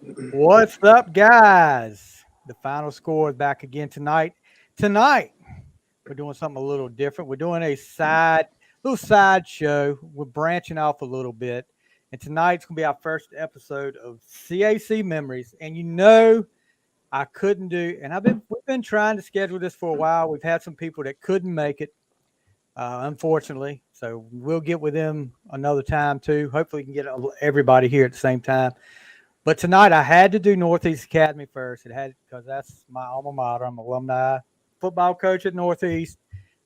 What's up, guys? The final score is back again tonight. Tonight, we're doing something a little different. We're doing a little side show. We're branching off a little bit. And tonight's going to be our first episode of CAC Memories. And I couldn't do, and we've been trying to schedule this for a while. We've had some people that couldn't make it, unfortunately. So we'll get with them another time too. Hopefully, we can get everybody here at the same time. But tonight I had to do Northeast Academy first. It had because that's my alma mater. I'm an alumni football coach at Northeast.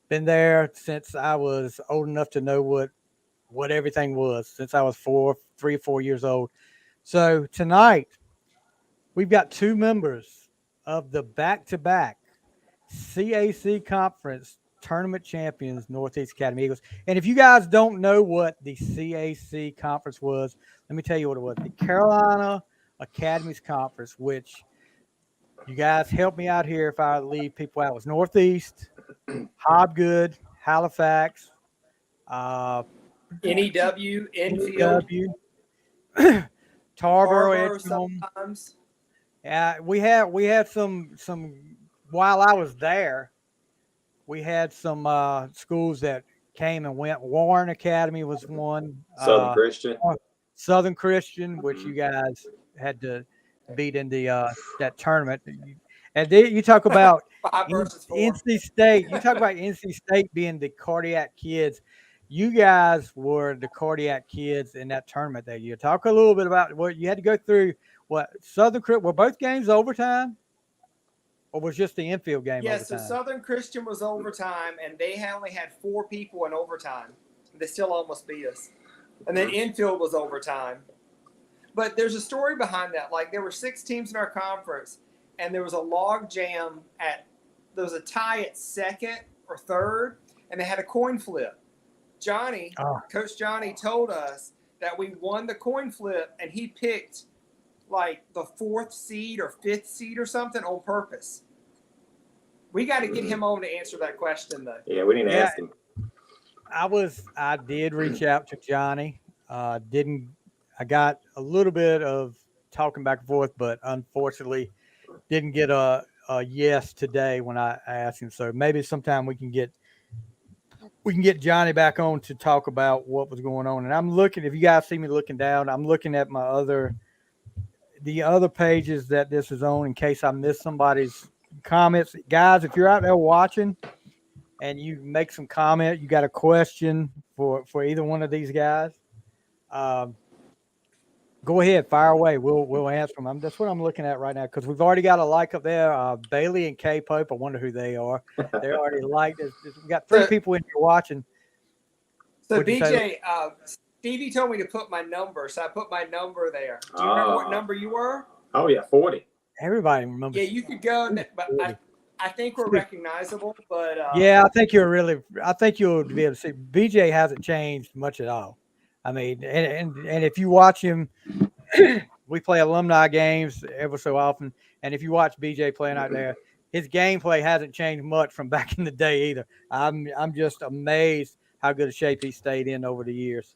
Been there since I was old enough to know what everything was. Since I was 3 or 4 years old. So tonight we've got two members of the back-to-back CAC Conference tournament champions, Northeast Academy Eagles. And if you guys don't know what the CAC Conference was, let me tell you what it was. The Carolina Academies Conference, which you guys help me out here if I leave people out. It was Northeast, Hobgood, Halifax, NEW, Enfield, Tarboro, Tarboro sometimes. Yeah, we had some while I was there. We had some schools that came and went. Warren Academy was one. Southern Christian. Southern Christian, which you guys had to beat in the that tournament. And then you talk about NC State. You talk about NC State being the cardiac kids. You guys were the cardiac kids in that tournament that year. Talk a little bit about what you had to go through. What Southern Christian were both games overtime? Or was just the infield game overtime? So Southern Christian was overtime, and they only had 4 people in overtime. They still almost beat us. And then infield was overtime. But there's a story behind that. Like, there were 6 teams in our conference, and there was a log jam there was a tie at second or third, and they had a coin flip. Coach Johnny told us that we won the coin flip, and he picked like the 4th seed or 5th seed or something on purpose. We got to get him on to answer that question, though. Yeah, we didn't ask him. I did reach out to Johnny. I got a little bit of talking back and forth, but unfortunately didn't get a yes today when I asked him. So maybe sometime we can get Johnny back on to talk about what was going on. And I'm looking, if you guys see me looking down, I'm looking at the other pages that this is on in case I missed somebody's comments. Guys, if you're out there watching and you make some comment, you got a question for either one of these guys, go ahead, fire away. We'll answer them. That's what I'm looking at right now because we've already got a like up there. Bailey and K Pope. I wonder who they are. They already liked it. We got 3 people in here watching. So BJ, Stevie told me to put my number, so I put my number there. Do you remember what number you were? Oh yeah, 40. Everybody remembers. Yeah, you could go, but I think we're recognizable. But yeah, I think you'll be able to see. BJ hasn't changed much at all. I mean, and if you watch him, we play alumni games ever so often, and if you watch BJ playing out there, his gameplay hasn't changed much from back in the day either. I'm just amazed how good a shape he stayed in over the years.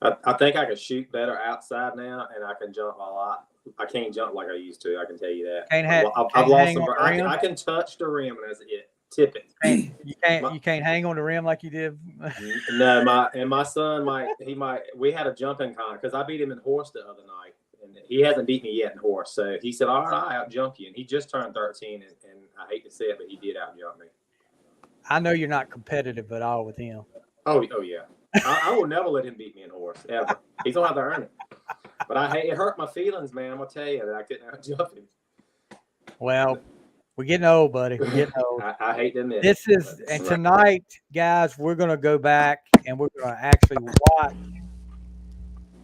I think I can shoot better outside now, and I can jump a lot. I can't jump like I used to. I can tell you that. I've lost some. I can touch the rim, and that's it. Tip it. You can't hang on the rim like you did. No, my son we had a jumping con because I beat him in horse the other night, and he hasn't beat me yet in horse. So he said, "All right, I out jump you," and he just turned 13, and I hate to say it, but he did out jump me. I know you're not competitive at all with him. Oh yeah. I will never let him beat me in horse ever. He's gonna have to earn it. But it hurt my feelings, man. I'm gonna tell you that I couldn't out jump him. Well, we're getting old, buddy. We're getting old. I hate to admit and tonight, guys, we're gonna go back and we're gonna actually watch.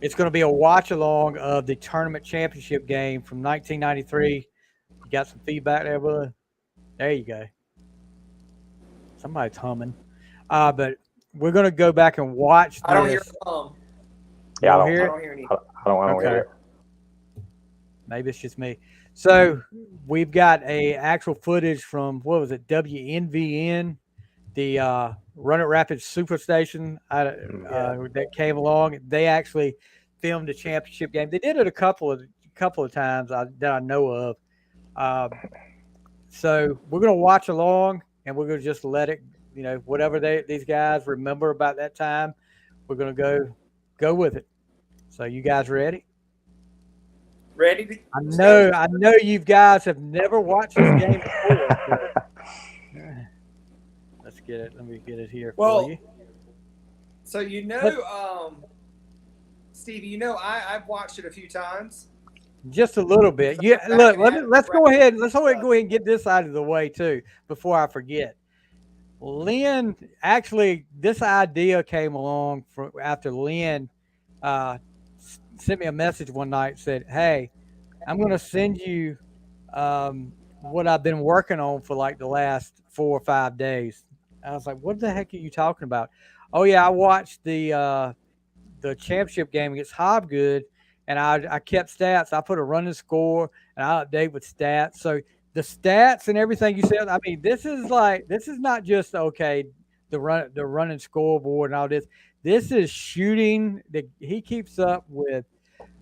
It's gonna be a watch along of the tournament championship game from 1993. You got some feedback there, bud? There you go. Somebody's humming. But we're going to go back and watch this. I don't hear Yeah, I don't hear any. I don't hear it. Maybe it's just me. So we've got a actual footage from, what was it, WNVN, the Run It Rapids Superstation that came along. They actually filmed the championship game. They did it a couple of couple of times that I know of. So we're gonna watch along, and we're gonna just let it, whatever these guys remember about that time, we're gonna go with it. So you guys ready? Ready to I know you guys have never watched this game before. Let's get it. Let me get it here for you. So Stevie, I've watched it a few times. Just a little bit. Yeah, look, let's go ahead. Let's go ahead and get this out of the way too before I forget. Lynn, actually, this idea came along after Lynn sent me a message one night. Said, "Hey, I'm going to send you what I've been working on for like the last 4 or 5 days." I was like, "What the heck are you talking about?" Oh yeah, I watched the championship game against Hobgood, and I kept stats. I put a running score, and I update with stats. So the stats and everything you said, I mean, this is not just okay the running scoreboard and all this. This is shooting. He keeps up with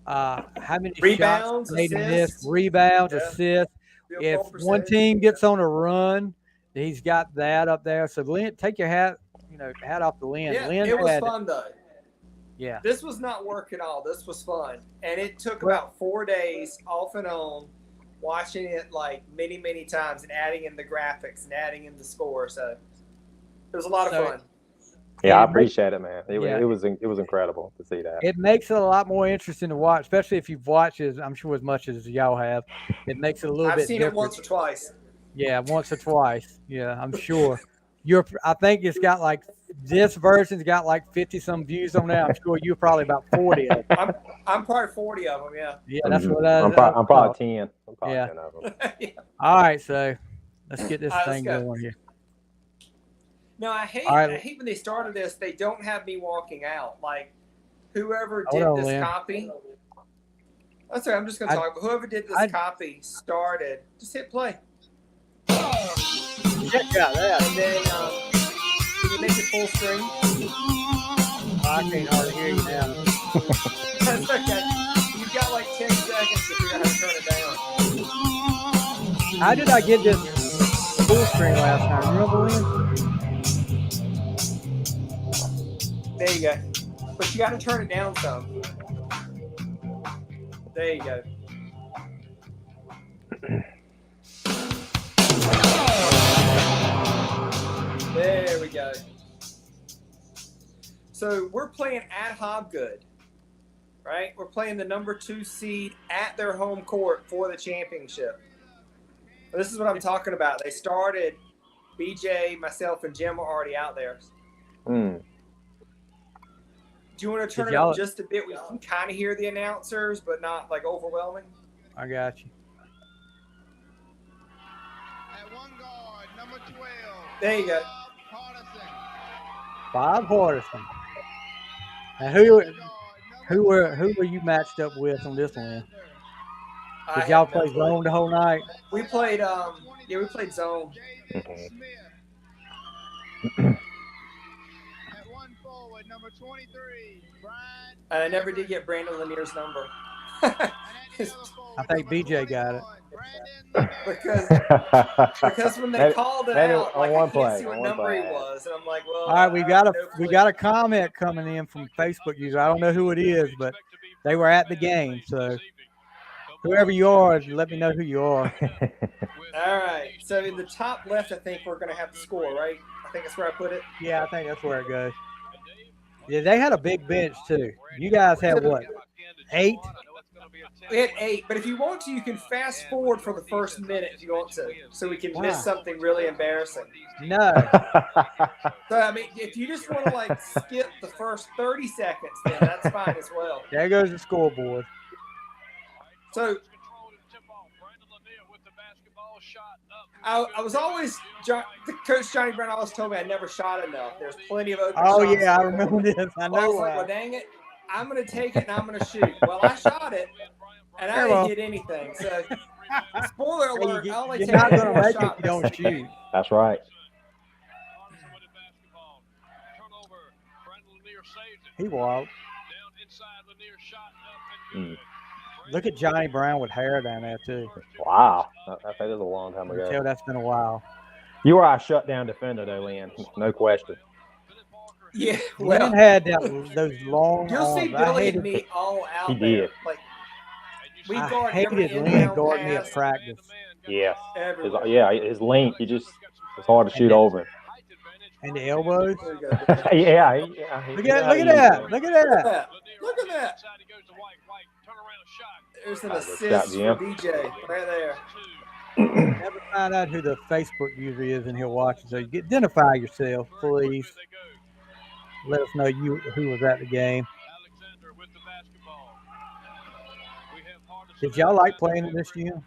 how many rebounds, shots made in this, assists, rebounds, assists. If one team gets on a run, he's got that up there. So Lynn, take your hat off to Lynn. Yeah, Lynn it was fun though. Yeah. This was not work at all. This was fun. And it took about 4 days off and on, watching it like many, many times and adding in the graphics and adding in the score. So it was a lot of fun. Yeah, I appreciate it, man. It was incredible to see that. It makes it a lot more interesting to watch, especially if you've watched it, I'm sure, as much as y'all have. It makes it a little bit different. I've seen it once or twice. Yeah, once or twice. Yeah, I'm sure. I think it's got like this version's got like 50-some views on that. I'm sure you're probably about 40 of them. I'm probably 40 of them. Yeah. Yeah, that's what I'm probably 10. I'm probably 10 of them. Yeah. All right, so let's get this thing going here. No, I hate when they started this. They don't have me walking out. Like whoever did this copy. I'm sorry. I'm just going to talk. But whoever did this copy started. Just hit play. Check out that. And then can you make it full screen? I can't hardly hear you now. That's okay. You've got like 10 seconds to figure out how to turn it down. How did I get this full screen last time? Remember, Lynn? There you go. But you got to turn it down some. There you go. There we go. So we're playing at Hobgood, right? We're playing the number 2 seed at their home court for the championship. This is what I'm talking about. They started, BJ, myself, and Jim were already out there. Do you want to turn it up just a bit? We can kind of hear the announcers, but not like overwhelming. I got you. At one guard, number 12. There you go. Bob Hardison. And who were you matched up with on this one? Did y'all play zone the whole night? We played we played zone. At one forward, number 23, Brian. And I never did get Brandon Lanier's number. I think BJ got it. because when they called it out, like, I can't see what number he was, and I'm like, well. All right, we got a comment coming in from Facebook user. I don't know who it is, but they were at the game, so whoever you are, let me know who you are. All right, so in the top left, I think we're going to have the score, right? I think that's where I put it. Yeah, I think that's where it goes. Yeah, they had a big bench too. You guys had what? 8? We had 8, but if you want to, you can fast forward for the first minute if you want to, so we can miss something really embarrassing. No. So, I mean, if you just want to, like, skip the first 30 seconds, then that's fine as well. There goes the scoreboard. So, I was always, Coach Johnny Brown always told me I never shot enough. There's plenty of open shots. Oh, yeah, I remember this. I know. I was like, well, dang it. I'm going to take it and I'm going to shoot. Well, I shot it, and I didn't hit anything. So, spoiler alert, I only take you're not going to one make it shot. if you don't shoot. That's right. He walked. Look at Johnny Brown with hair down there too. Wow. I think it was a long time You can ago. tell that's been a while. You were our shutdown defender, though, Lynn. No question. Yeah, Lynn well, had those long you'll see arms. I Billy and hated, me all out He there. did. Like we I guard every hated Lynn inbound guarding me at pass practice. Yes. everywhere. His length, it's hard to And shoot the, over him. and the elbows. There you go, Billy. Yeah. Look He know at how look to at use that. him. Look at Look at that. that. Look at that. There's an Good shot, assist Jim. for DJ right there. Never find out who the Facebook user is in here watching. So you identify yourself, please. Let us know who was at the game. Did y'all like playing in this gym?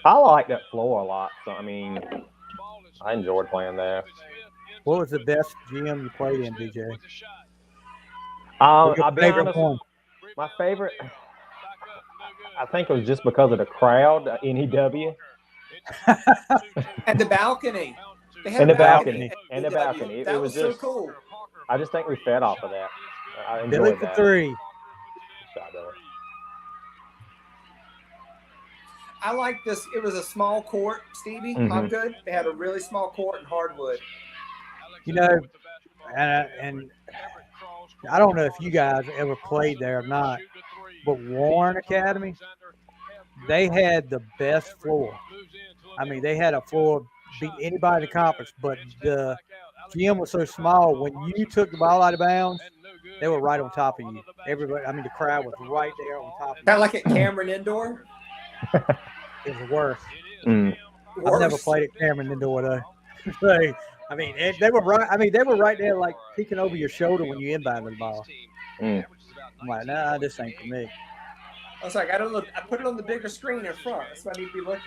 I like that floor a lot. So, I mean, I enjoyed playing there. What was the best gym you played in, DJ? I'll be favorite honest. one? My favorite, I think it was just because of the crowd, NEW. And the balcony. They had And a the balcony. at And the NEW. balcony. That It was was so just, cool. I just think we fed off of that. I Billy enjoyed for that. 3. Good shot, Billy. I like this. It was a small court, Stevie. Mhm. Hopgood. They had a really small court in hardwood. You know, and I don't know if you guys ever played there or not, but Warren Academy, they had the best floor. I mean, they had a floor beat anybody in the conference, but the gym was so small. When you took the ball out of bounds, they were right on top of you. Everybody, I mean, the crowd was right there on top of Kind of you. like at Cameron Indoor. It was worse. Mm. I've never Worse. played at Cameron Indoor though. So, I mean, they were right. I mean, they were right there, like peeking over your shoulder when you inbounded the ball. Mm. I'm like, nah, this ain't for me. I was like, I don't look. I put it on the bigger screen in front. That's what I need to be looking.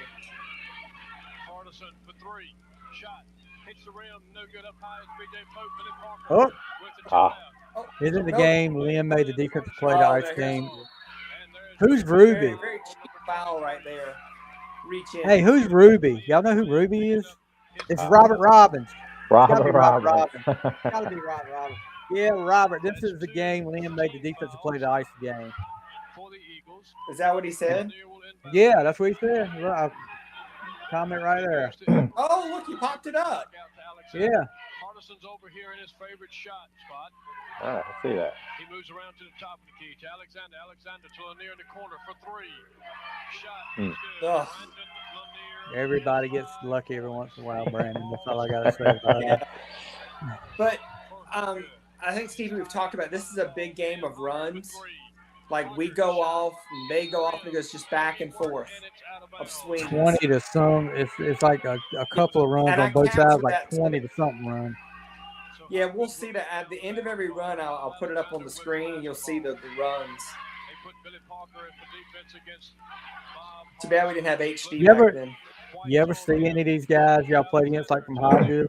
Oh, Ah. isn't the Nope. game Lynn made the defensive play to Oh, ice there- game? here's- Who's Very, Ruby? very cheap foul right there. Reach in. Hey, who's Ruby? Y'all know who Ruby is? It's Uh, Robert Robbins. Gotta be Robert Robert Gotta be Robert Robbins. Yeah, Robert. This is the game Lynn made the defensive play to ice the game. Is that what he said? Yeah, that's what he said. Look, comment right there. Oh, look, he popped it up. Yeah. Hardison's over here in his favorite shot spot. All right, I see that. He moves around to the top of the key to Alexander. Alexander to Lanier in the corner for 3. Shot. Mm. Ugh. Everybody gets lucky every once in a while, Brandon. That's all I gotta say about Yeah. it. But I think, Stevie, we've talked about this is a big game of runs. Like we go off and they go off and it goes just back and forth of swings. 20 to some. It's like a couple of runs And I on both captured sides, like that 20 to something run. Yeah, we'll see that at the end of every run. I'll put it up on the screen and you'll see the runs. Too bad we didn't have HD You ever- back then. You ever see any of these guys y'all played against, like from Hobgood?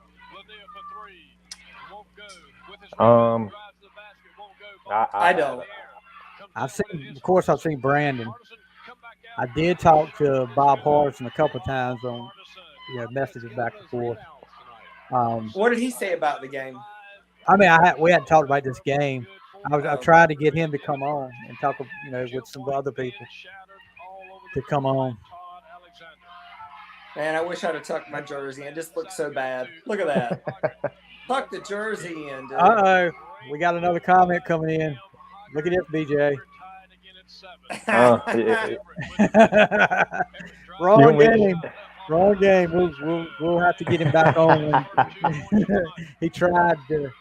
I don't. I've seen Brandon. I did talk to Bob Hardison a couple of times on messages back and forth. What did he say about the game? I mean, we hadn't talked about this game. I tried to get him to come on and talk, with some other people to come on. Man, I wish I'd have tucked my jersey in. It just looks so bad. Look at that. Tuck the jersey in, dude. Uh-oh. We got another comment coming in. Look at this, BJ. Wrong game. Wrong game. We'll have to get him back on. He tried to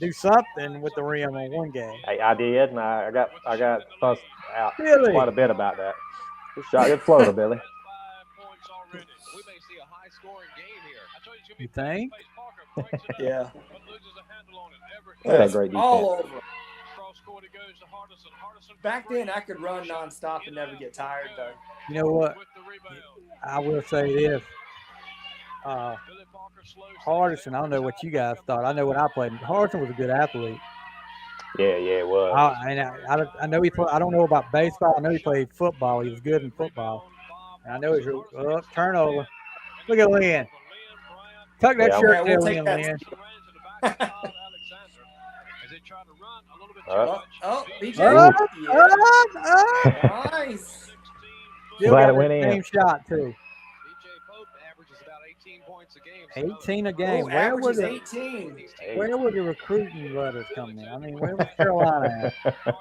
do something with the rim on one game. I did, and I got fussed out Really? quite a bit about that. Good shot, good floater, Billy. You think? Yeah. Look at that great defense. All over. Back then, I could run nonstop and never get tired, though. You know what? I will say this. Hardison, I don't know what you guys thought. I know what I played. Hardison was a good athlete. Yeah, it was. I know he played. I don't know about baseball. I know he played football. He was good in football. And I know he's turnover. Look at Lynn. Tuck that shirt there, we'll take Lynn. BJ. Up, Yeah. Nice. Still Glad got it went that in. same shot, too. BJ Pope averages about 18 points a game. 18 a game. Oh, Where average was is it? 18. Where were the recruiting letters coming in? I mean, where was Carolina at?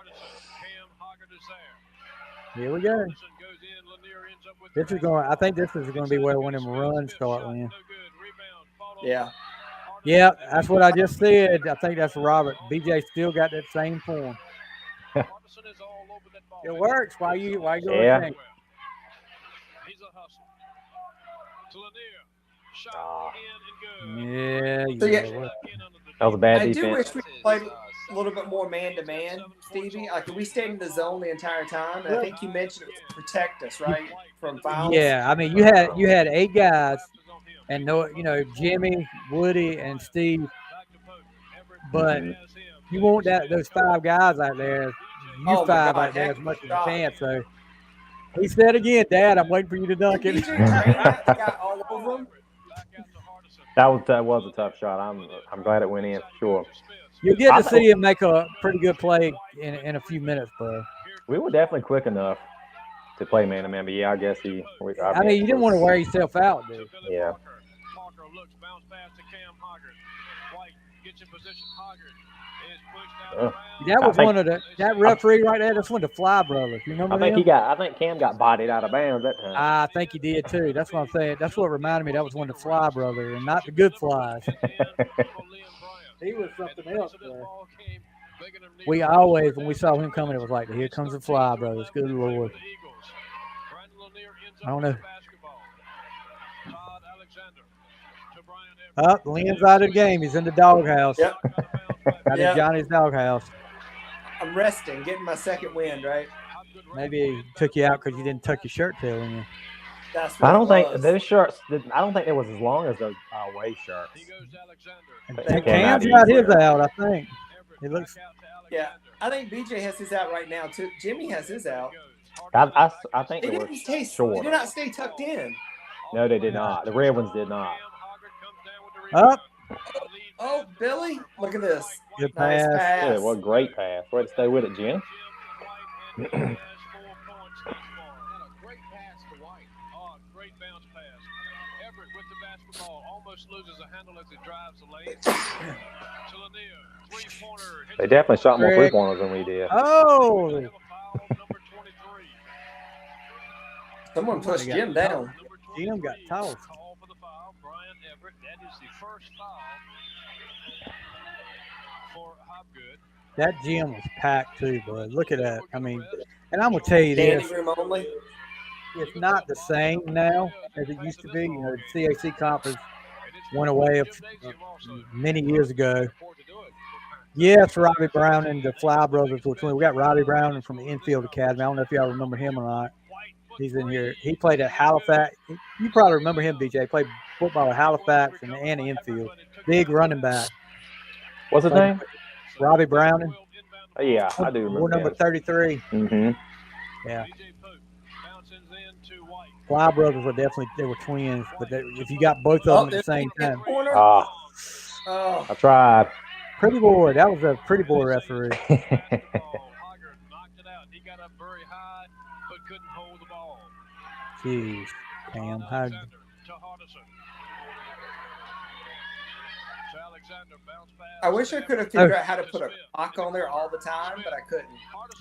Here we go. This is going. I think this is going to be where one of them runs start, Lynn. Yeah. Yeah, that's what I just said. I think that's Robert. BJ still got that same form. It works. Why you doing Yeah. things? He's a hustle. To Lanier. Shot Ah. in and good. So, yeah, Well, That was a bad I do defense. wish we played a little bit more man-to-man, Stevie. Like, we stayed in the zone the entire time, and I think you mentioned it to protect us, right, from fouls. yeah, I mean, you had 8 guys, and Jimmy, Woody, and Steve. But you want those 5 guys out there, Oh, my 5 God, out there heck as much as you shot. can. So he said again, Dad, I'm waiting for you to dunk Did it. BJ train that guy all over him? That was a tough shot. I'm glad it went in for sure. You'll get to see him make a pretty good play in a few minutes, bro. We were definitely quick enough to play man-to-man, but yeah, I guess I mean, you didn't want to wear yourself out, dude. Yeah. Parker looks, bounce pass to Cam Hoggart. White gets in position. Hoggart is pushed out around. That was one of that referee right there. That's one of the Fly brothers. You remember I think Cam got bodied out of bounds that time. I think he did too. That's what I'm saying. That's what reminded me. That was one of the Fly brothers, and not the good Flies. He was something else, bro. We always, when we saw him coming, it was like, here comes the Fly brothers. Good Lord. I don't know. Up, Lynn's out of the game. He's in the doghouse. Yep. Out in Johnny's doghouse. I'm resting, getting my second wind, right? Maybe he took you out because you didn't tuck your shirt tail in you. That's what I don't think it was. those shirts. I don't think it was as long as those away shirts. Cam's got his out, I think. It looks. Yeah, I think BJ has his out right now too. Jimmy has his out. I think They they were didn't stay. They short. did not stay tucked in. No, they did not. The red ones did not. Up. Oh, Billy, look at this. Good Nice pass. pass. Yeah, what a great pass. Way to stay with it, Jim. They definitely shot more 3-pointers than we did. Oh. Someone pushed Jim down. Jim got tossed. That gym was packed too, bud. Look at that. I mean, and I'm gonna tell you this: Standing room only. it's not the same now as it used to be. You know, the CAC conference went away many years ago. Yes, Robbie Brown and the Fly brothers were twins. We got Robbie Brown from the Infield Academy. I don't know if y'all remember him or not. He's in here. He played at Halifax. You probably remember him, BJ. He played football at Halifax and the Infield. Big running back. What's his name? Robbie Browning. Oh, yeah, I do remember. War number 33. Mm-hmm. Yeah. Fly brothers were they were twins, but if you got both of them at the same time. I tried. Pretty boy. That was a pretty boy referee. Jeez, Cam. How? I wish I could have figured out how to put a clock on there all the time, but I couldn't.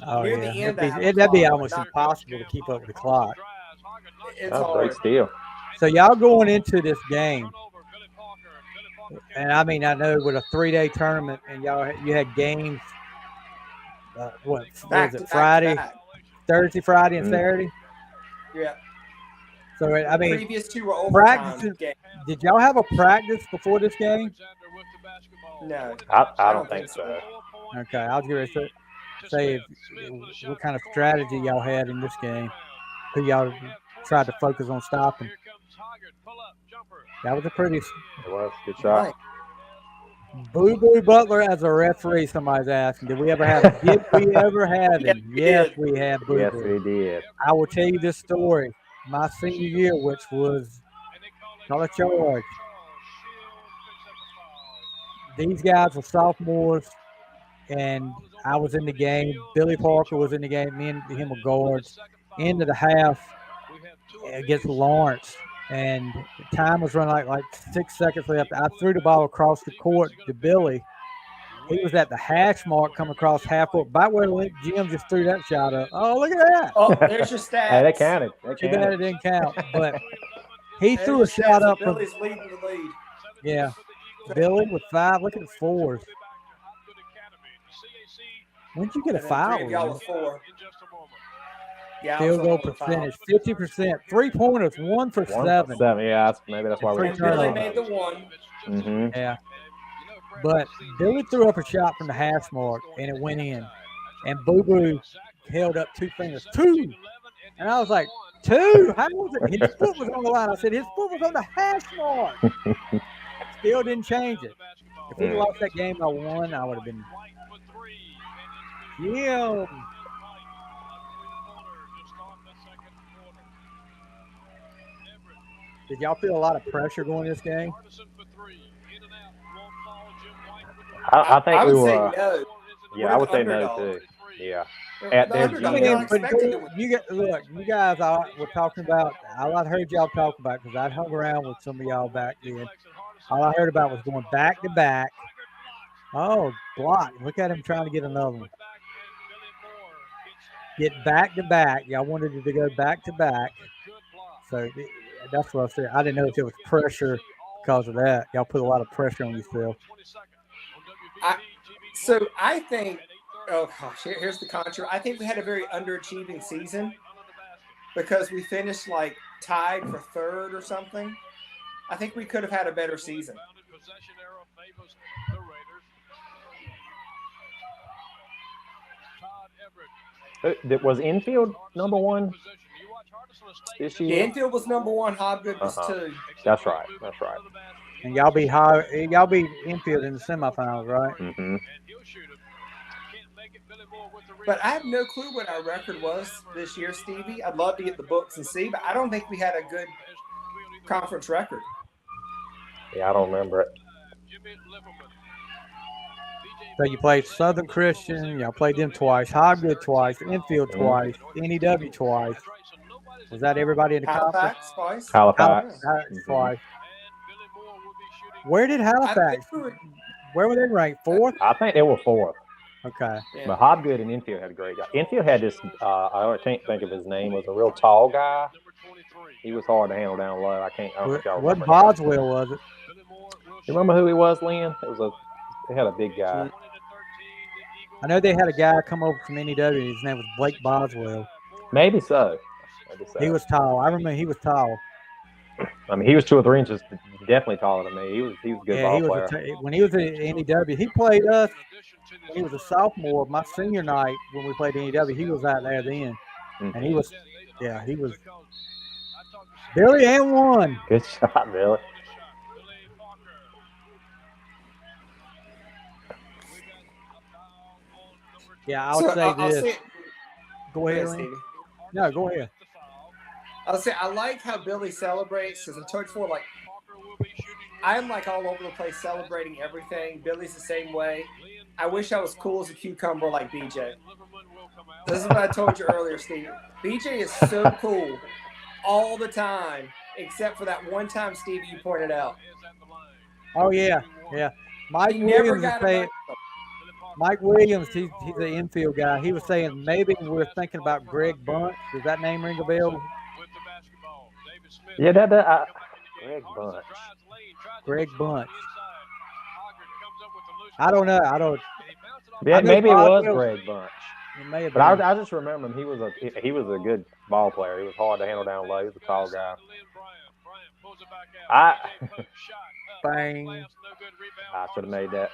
Oh, Near yeah. the end, That'd be almost impossible to keep up with the clock. It's That's a hard. great steal. So y'all going into this game, and I mean, I know with a 3-day tournament, and you had games. What was it? Friday, Thursday, Friday, and Saturday. Yeah. So I mean, previous two were overtime games. Did y'all have a practice before this game? No, I don't think so. Okay, I was going to say what kind of strategy y'all had in this game. Who y'all tried to focus on stopping? That was a pretty. It was good shot. Right. Boo Boo Butler as a referee. Somebody's asking. Did we ever have him? Did we ever have him? Yes, we had Boo Boo. Yes, we did. I will tell you this story. My senior year, which was call a charge. These guys were sophomores and I was in the game. Billy Parker was in the game. Me and him were guards. Into the half against Lawrence, and the time was running like 6 seconds left. I threw the ball across the court to Billy. He was at the hash mark, coming across half court. By where Jim just threw that shot up. Oh, look at that! Oh, there's your stats. Hey, that counted. Too bad it didn't count, but he There's threw your a shot stats. up from. Billy's leading the lead. Yeah, Billy with 5. Look at the 4s. When'd you get a And then foul? 3 of y'all Lynn? with 4. Yeah, I Field was goal on the foul. percentage, 50%. 3-pointers, 1 for 7. 7. Yeah, maybe that's why we're And Billy made the 1. Mm-hmm. Yeah. But Billy threw up a shot from the hash mark, and it went in. And Boo Boo held up 2 fingers. 2! And I was like, 2? How was it? His foot was on the line. I said, his foot was on the hash mark. Still didn't change it. If we lost that game by 1, I would have been. Yeah. Did y'all feel a lot of pressure going this game? I think I we would say were. no. Yeah, We're I would the say no underdog. too. Yeah. The At their underdog, gym. y'all expected to win. Look, you guys were talking about, all I heard y'all talk about, because I hung around with some of y'all back then. All I heard about was going back to back. Oh, block. Look at him trying to get another one. Get back to back. Y'all wanted it to go back to back. So that's what I said. I didn't know if it was pressure because of that. Y'all put a lot of pressure on yourself. So I think, oh gosh, here's the contra. I think we had a very underachieving season because we finished like tied for 3rd or something. I think we could have had a better season. Was infield number 1 this The year? infield was number 1. Hobgood was 2. That's right. That's right. And y'all beat infield in the semifinals, right? Mm-hmm. But I have no clue what our record was this year, Stevie. I'd love to get the books and see, but I don't think we had a good conference record. Yeah, I don't remember it. So you played Southern Christian. Y'all played them twice. Hobgood twice. Infield twice. NEW twice. Was that everybody in the Halifax twice? Halifax. Twice. Where did Halifax? Where were they ranked? 4th? I think they were 4th. Okay. Yeah. But Hobgood and Infield had a great guy. Infield had this, I can't think of his name, was a real tall guy. He was hard to handle down low. I don't know if y'all What remember. Boswell was it? You remember who he was, Lynn? They had a big guy. I know they had a guy come over from NEW. His name was Blake Boswell. Maybe so. He was tall. I remember he was tall. I mean, he was 2 or 3 inches definitely taller than me. He was a good ball player. When he was at NEW, he played us when he was a sophomore. My senior night when we played NEW, he was out there then. Mm-hmm. And he was Billy and 1. Good shot, Billy. Yeah, I'll say this. Go ahead, Stevie. No, go ahead. I'll say I like how Billy celebrates because I told you before, like I'm like all over the place celebrating everything. Billy's the same way. I wish I was cool as a cucumber like BJ. This is what I told you earlier, Steve. BJ is so cool all the time, except for that one time, Stevie, you pointed out. Oh yeah. Mike Williams, he's the infield guy. He was saying maybe we're thinking about Greg Bunch. Does that name ring a bell? Yeah, Greg Bunch. Greg Bunch. I don't know. Yeah, maybe it was Greg Bunch. It may have but been. I just remember him. He was a good ball player. He was hard to handle down low. He was a tall guy. Bang. I should have made that.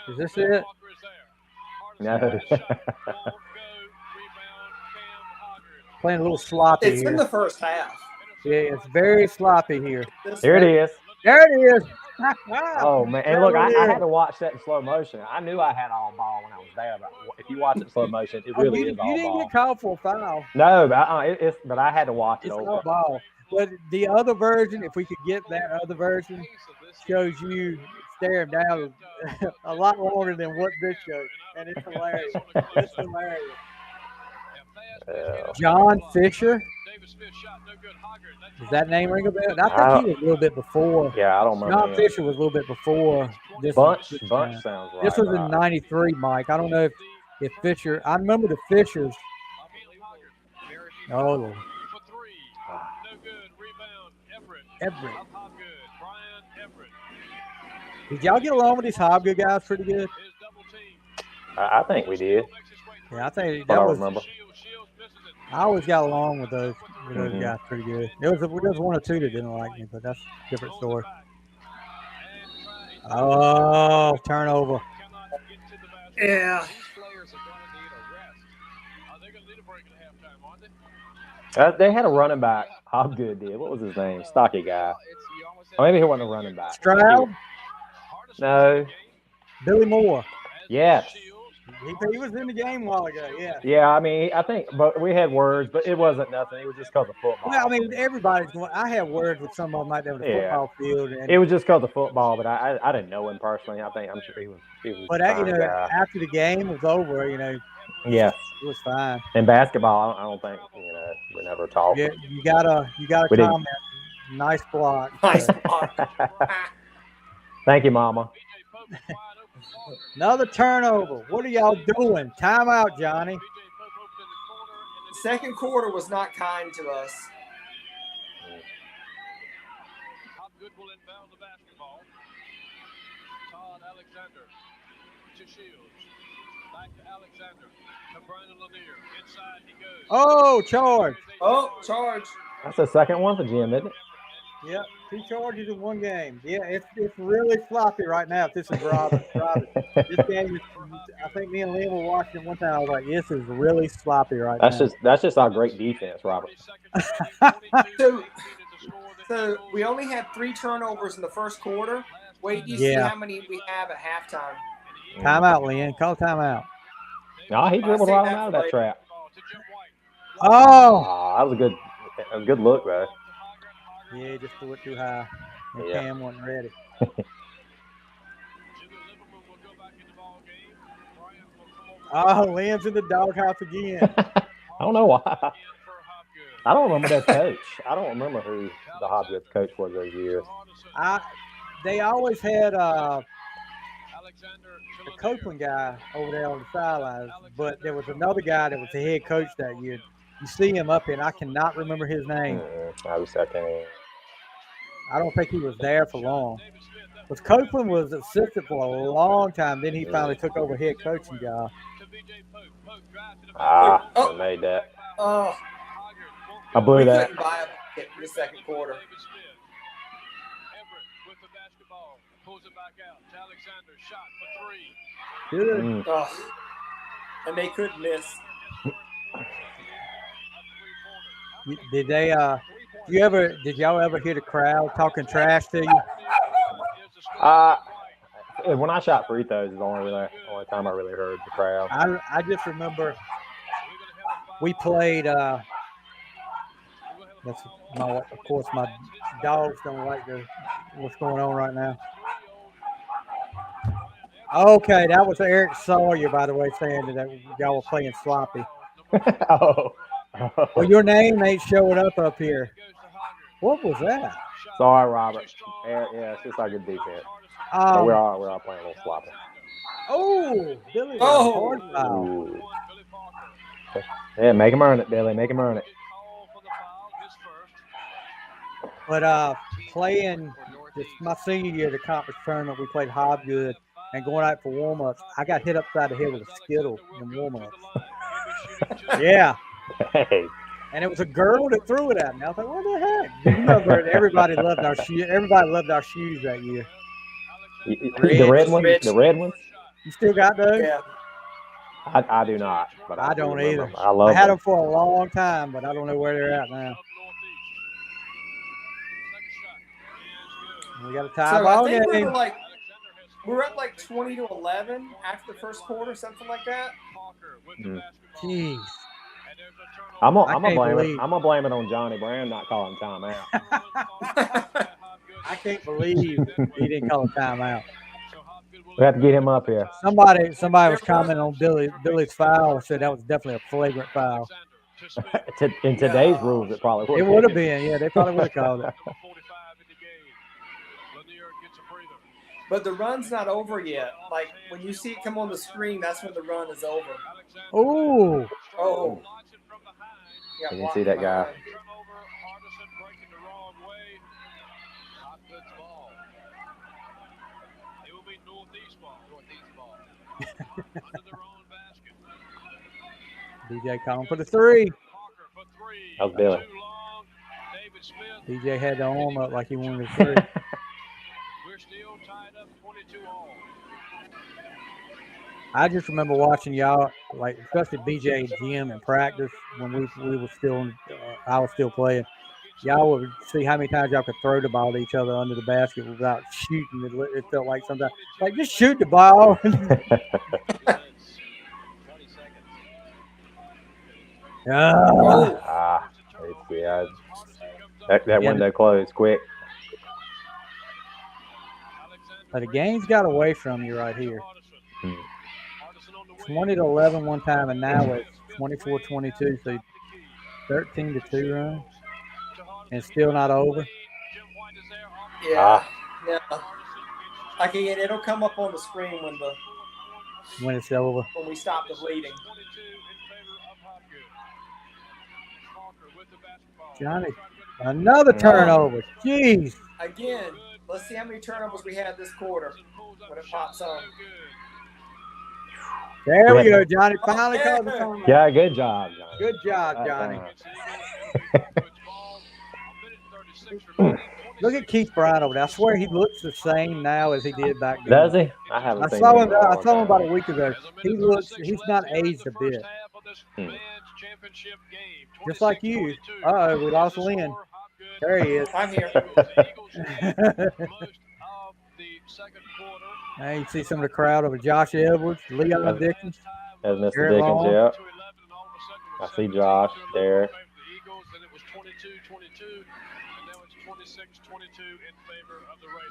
Is this it? No. Playing a little sloppy It's here. in the first half. Yeah, it's very sloppy here. Here it is. There it is. Oh, man. And look, I had to watch that in slow motion. I knew I had all ball when I was there, but if you watch it in slow motion, it really is all ball. You didn't get called for a foul. No, but I had to watch it It's over. all ball. But the other version, if we could get that other version, shows you stare him down a lot longer than what this shows, and it's hilarious. It's hilarious. John Fisher. Does that name ring a bell? I think he was a little bit before. Yeah, I don't remember. John Fisher was a little bit before this. Bunch time. sounds right. This was in '93, Mike. I don't know if Fisher. I remember the Fishers. Oh, Everett. Did y'all get along with these Hobgood guys pretty good? I think we did. Yeah, I think I that don't was. remember. I always got along with those guys pretty good. There was one or two that didn't like me, but that's a different story. Oh, turnover. Yeah. They had a running back. Hobgood did. What was his name? Stocky guy. Or maybe he wasn't a running back. Stroud? No. Billy Moore. Yes. He was in the game a while ago, yeah. Yeah, I mean, I think, but we had words, but it wasn't nothing. It was just because of football. Well, I mean, everybody's going. I have words with some of them out there on the football field. And, it was just because of football, but I didn't know him personally. I'm sure he was. But after the game was over, yes, it was fine. In basketball, I don't think we never talked. Yeah, you gotta comment. Nice block. Nice block. Thank you, Mama. Another turnover. What are y'all doing? Timeout, Johnny. Second quarter was not kind to us. Hobgood will inbound the basketball. Todd Alexander to Shields. Back to Alexander. To Brandon Lanier. Inside he goes. Oh, charge. Oh, charge. That's the second one for Jim, isn't it? Yep, 2 charges in one game. Yeah, it's really sloppy right now. If this is Robert. This game is, I think me and Liam were watching it one time. I was like, this is really sloppy right now. That's just our great defense, Robert. So we only had 3 turnovers in the first quarter. Wait, you see how many we have at halftime. Timeout, Liam. Call timeout. No, he dribbled right out of that trap. Oh, that was a good look, though. Yeah, he just threw it too high. And Cam wasn't ready. Oh, Liam's in the doghouse again. I don't know why. I don't remember that coach. I don't remember who the Hobgood's coach was those years. They always had the Copeland guy over there on the sidelines, but there was another guy that was the head coach that year. You see him up here, and I cannot remember his name. I don't think he was there for long. But Copeland was assistant for a long time. Then he finally took over head coaching job. I made that. Oh, I blew that. Couldn't buy a in the second quarter. Good. Oh, and they couldn't miss. Did y'all ever hear the crowd talking trash to you? When I shot free throws is the only time I really heard the crowd. I just remember we played. Of course, my dogs don't like what's going on right now. Okay, that was Eric Sawyer, by the way, saying that y'all were playing sloppy. Well, your name ain't showing up here. What was that? Sorry, Robert. Yeah, it's just our good defense. We're all playing a little sloppy. Oh, Billy. Oh. Yeah, make him earn it, Billy. Make him earn it. But playing my senior year, the conference tournament, we played Hobgood, and going out for warm-ups, I got hit upside the head with a Skittle in warm-ups. Yeah. Hey. And it was a girl that threw it at me. I was like, what the heck? Remember, everybody loved our shoes. Everybody loved our shoes that year. The red ones? The red ones? You still got those? Yeah. I do not. But I don't either. I had them for a long time, but I don't know where they're at now. We got a tie ball game. We were up like 20-11 after the first quarter, something like that. Jeez. I'm gonna blame it on Johnny Brown not calling timeout. I can't believe he didn't call a timeout. We have to get him up here. Somebody was commenting on Billy's foul and said that was definitely a flagrant foul. In today's rules, it probably would. It would have been, yeah. They probably would have called it. But the run's not over yet. Like when you see it come on the screen, that's when the run is over. Ooh. Oh. I can see that guy. It will be Northeast ball. DJ calling for the three. That was Billy. DJ had the arm up like he wanted the three. We're still tied up 22 all. I just remember watching y'all, like especially BJ and Jim in practice when we were still, I was still playing. Y'all would see how many times y'all could throw the ball to each other under the basket without shooting. It felt like sometimes, like just shoot the ball. That window closed quick. But the game's got away from you right here. 20-11 one time, and now it's 24-22. So 13-2 run, and still not over. Yeah. Like again, it'll come up on the screen when it's over. When we stop the bleeding. Johnny, another turnover. Jeez. Again, let's see how many turnovers we had this quarter when it pops on. There we go, Johnny. Finally called the phone. Yeah, good job, Johnny. Good job, Johnny. Look at Keith Bryant over there. I swear he looks the same now as he did back then. Does he? I haven't seen him. him. I saw him about a week ago. He's not aged a bit. Just like you. Uh-oh, we lost Lynn. There he is. I'm here. Now you see some of the crowd over Josh Edwards, Leon Dickens. That's Mr. Dickens, yeah. I see Josh there.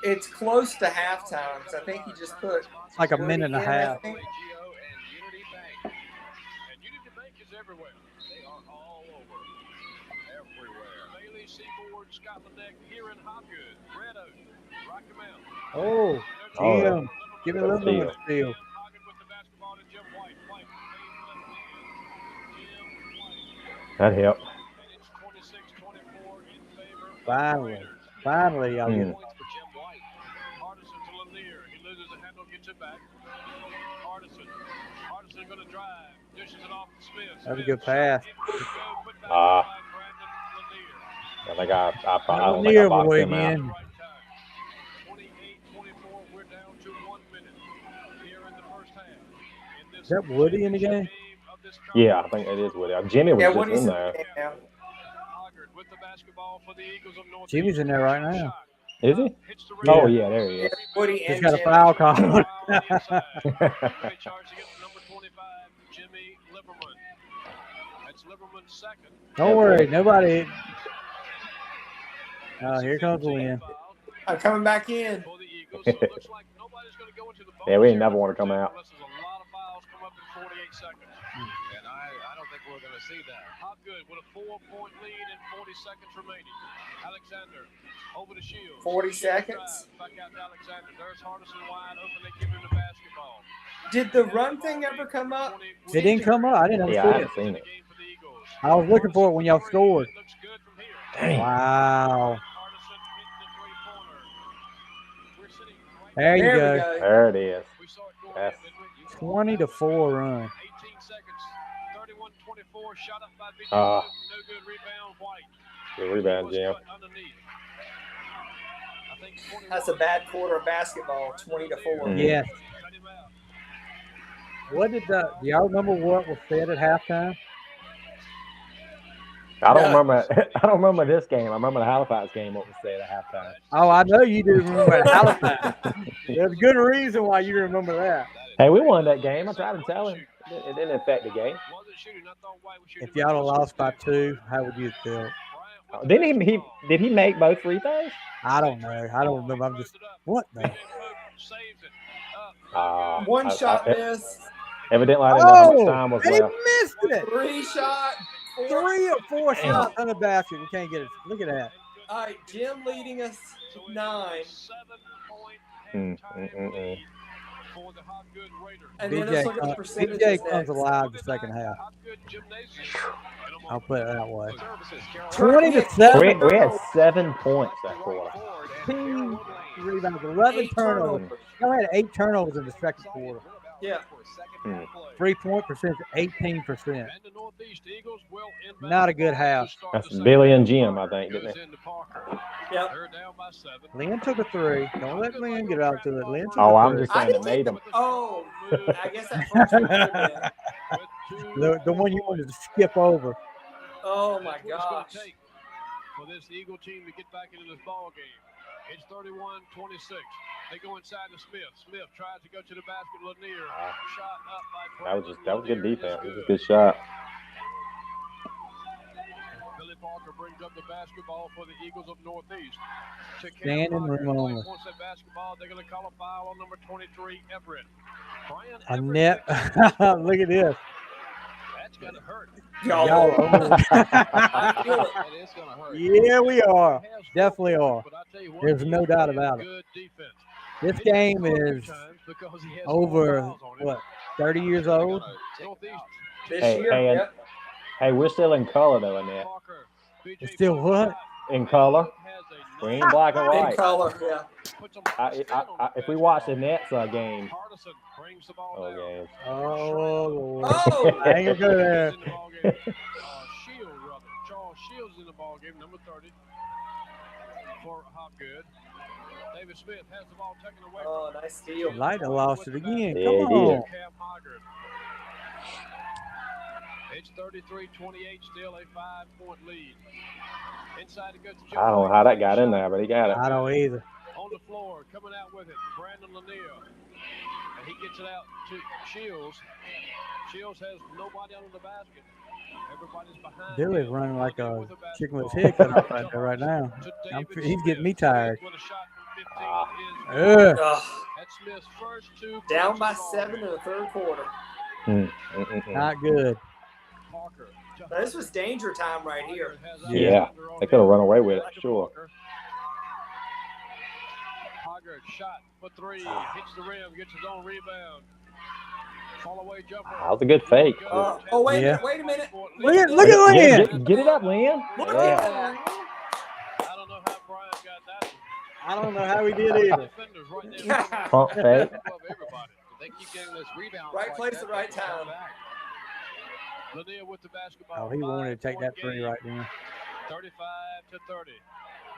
It's close to halftime, because I think he just put like a minute and a half. Oh, Jim. Give it a little bit of steal. That helped. Finally, y'all get it. That's a good pass. I think I don't think I boxed him out. Is that Woody in the game? Yeah, I think it is Woody. Jimmy was just Woody's in there. Jimmy's in there right now. Is he? Yeah. Oh, yeah, there he is. Woody He's got a foul call. Don't worry, nobody. Here comes Lynn. I'm coming back in. Yeah, we ain't never want to come out. And I don't think we're going to see that. Hopgood with a 4-point lead and 40 seconds remaining. Alexander over to Shields. 40 seconds. Back out to Alexander. There's Hardison wide open. They give him the basketball. Did the run thing ever come up? It didn't come up. I didn't Yeah, I see haven't it. seen it. I was looking for it when y'all scored. Dang. Wow. There you go. There it is. That's 20-4 run. 18 seconds. 31-24. Shot up by Big no good rebound. White. good rebound, Jim. That's a bad quarter of basketball. 20-4. Yes. What did do y'all remember what was said at halftime? I don't remember this game. I remember the Halifax game. What was said at halftime? Oh, I know you do remember at Halifax. There's a good reason why you remember that. Hey, we won that game. I tried to tell him. It didn't affect the game. If y'all had lost by 2, how would you feel? Did he make both free throws? I don't know. I don't remember. I'm just what the? One shot miss. Evidently, I didn't know how much Oh, time was and he left. missed it. 3 shot. 3 or 4 Damn. shots on the basket. We can't get it. Look at that. All right, Jim leading us 9. 7-point lead for the Hopgood Raiders. And then let's look at the BJ percentages comes next. alive the second half. Hopgood Gymnasium. I'll put it that way. 20 20 to 7. We had 7 points that quarter. 15 rebounds, 11 8 turnovers. turnovers. Y'all had 8 turnovers in the second quarter. Yeah. 3-point percentage, 18%. And the Northeast Eagles will inbound Not a good to half. start That's the second Billy and half. Jim, I think, didn't Goes they? into Parker. Yep. They're down by 7. Lynn took a 3. Don't let Lynn get out to it. Lynn took Oh, a I'm 3. just saying it made them. Oh, I guess that first one could have been. The one you wanted to skip over. Oh, my That's what it's gonna gosh. take for this Eagle team to get back into this ball game. It's 31-26. They go inside to Smith. Smith tries to go to the basket. Lanier. Shot up by That was good Lanier defense. is It was a good. good shot. Billy Parker brings up the basketball for the Eagles of Northeast. To Standing Cam Parker. room only. Wants that basketball. They're going to call a foul on number 23, Everett. Brian A Everett net. picks up. Look at this. That's going to hurt. Y'all Y'all. are- I feel it. That is going to hurt. Yeah, we are. He has Definitely are. but I tell you what, There's he no is doubt playing about it. good defense. This It game doesn't hurt is times because he has over, 4 fouls on him. what, 30 years old? Northeast. This Hey, year, hey, yep. Hey, we're still in color though, Annette. Parker. BJ It's still Pope what? shot. In color. Pope has a We ain't black and In white. color, yeah. puts a If we watch the Nets game, Hardison brings the ball down. games. Oh, Lord. Oh, I ain't gonna go there. In the ball game. Shields, rather. Charles Shields in the ball game, number 30 for Hopgood. David Smith has the ball taken away oh, from him. nice steal. Lighter lost it again. Yeah, Come he did. on. Cam Hoggard. It's 33-28, still a 5-point lead. Inside to go to Joe. I don't know how that got in there, but he got it. I don't either. On the floor, coming out with it, Brandon Lanier. And he gets it out to Shields. Shields has nobody under the basket. Everybody's behind. Billy's him. running like a With the chicken with his basketball. head cut off right there right now. To David He's getting me Smith. tired. Smith with a shot from 15 Ah. is Ugh. Ugh. That's Smith's first 2 Down points by of the ball 7 in game. the third quarter. Not good. Parker. to Now, this was danger time right here. Yeah, they could have run away with it, sure. Hoggard shot for 3, hits the rim, gets his own rebound. Fall away jumper. That was a good fake. Oh, wait Yeah. a minute. Look at Lynn. Get it up, Lynn. Look Yeah. at that. I don't know how Brian got that. I don't know how he did either. Defenders right there. Pump fake. Above everybody. They keep getting those rebounds. Right like place that, at right they come time. back. Lanier with the basketball. Oh, he wanted to take that 5-point 3 game. right then. 35-30.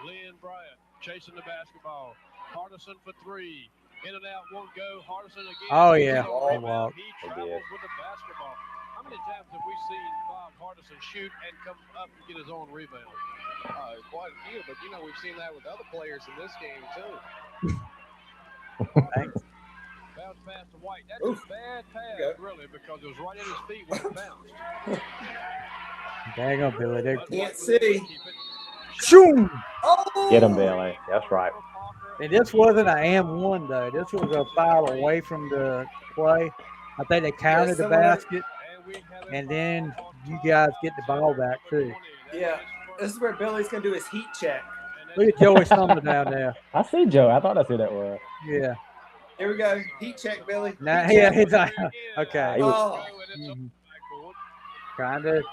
Lynn Bryant chasing the basketball. Hardison for 3. In and out, won't go. Hardison again. Oh, yeah. He He walked. He He travels did. with the basketball. How many times have we seen Bob Hardison shoot and come up and get his own rebound? Quite a few, but we've seen that with other players in this game too. Thanks. Bounce pass to White. That's Oof. a bad pass, Yeah. really, because it was right at his feet when it bounced. Dang up, Billy. They But Can't White was able to see. keep it. shoot. Oh! Get him, Billy. That's right. And this wasn't an and 1 though. This was a foul away from the play. I think they counted the someone- basket, And we have a and then foul on you top guys of get the number ball back too. 20. That Yeah. is first. This is where Billy's going to do his heat check. And Look at Joey Summer down there. I see Joe. I thought that's who that was. Yeah. Here we go. Heat check, Billy. Now, Heat yeah, check. he's okay. He was- Oh. Mhm. Backboard. Trying to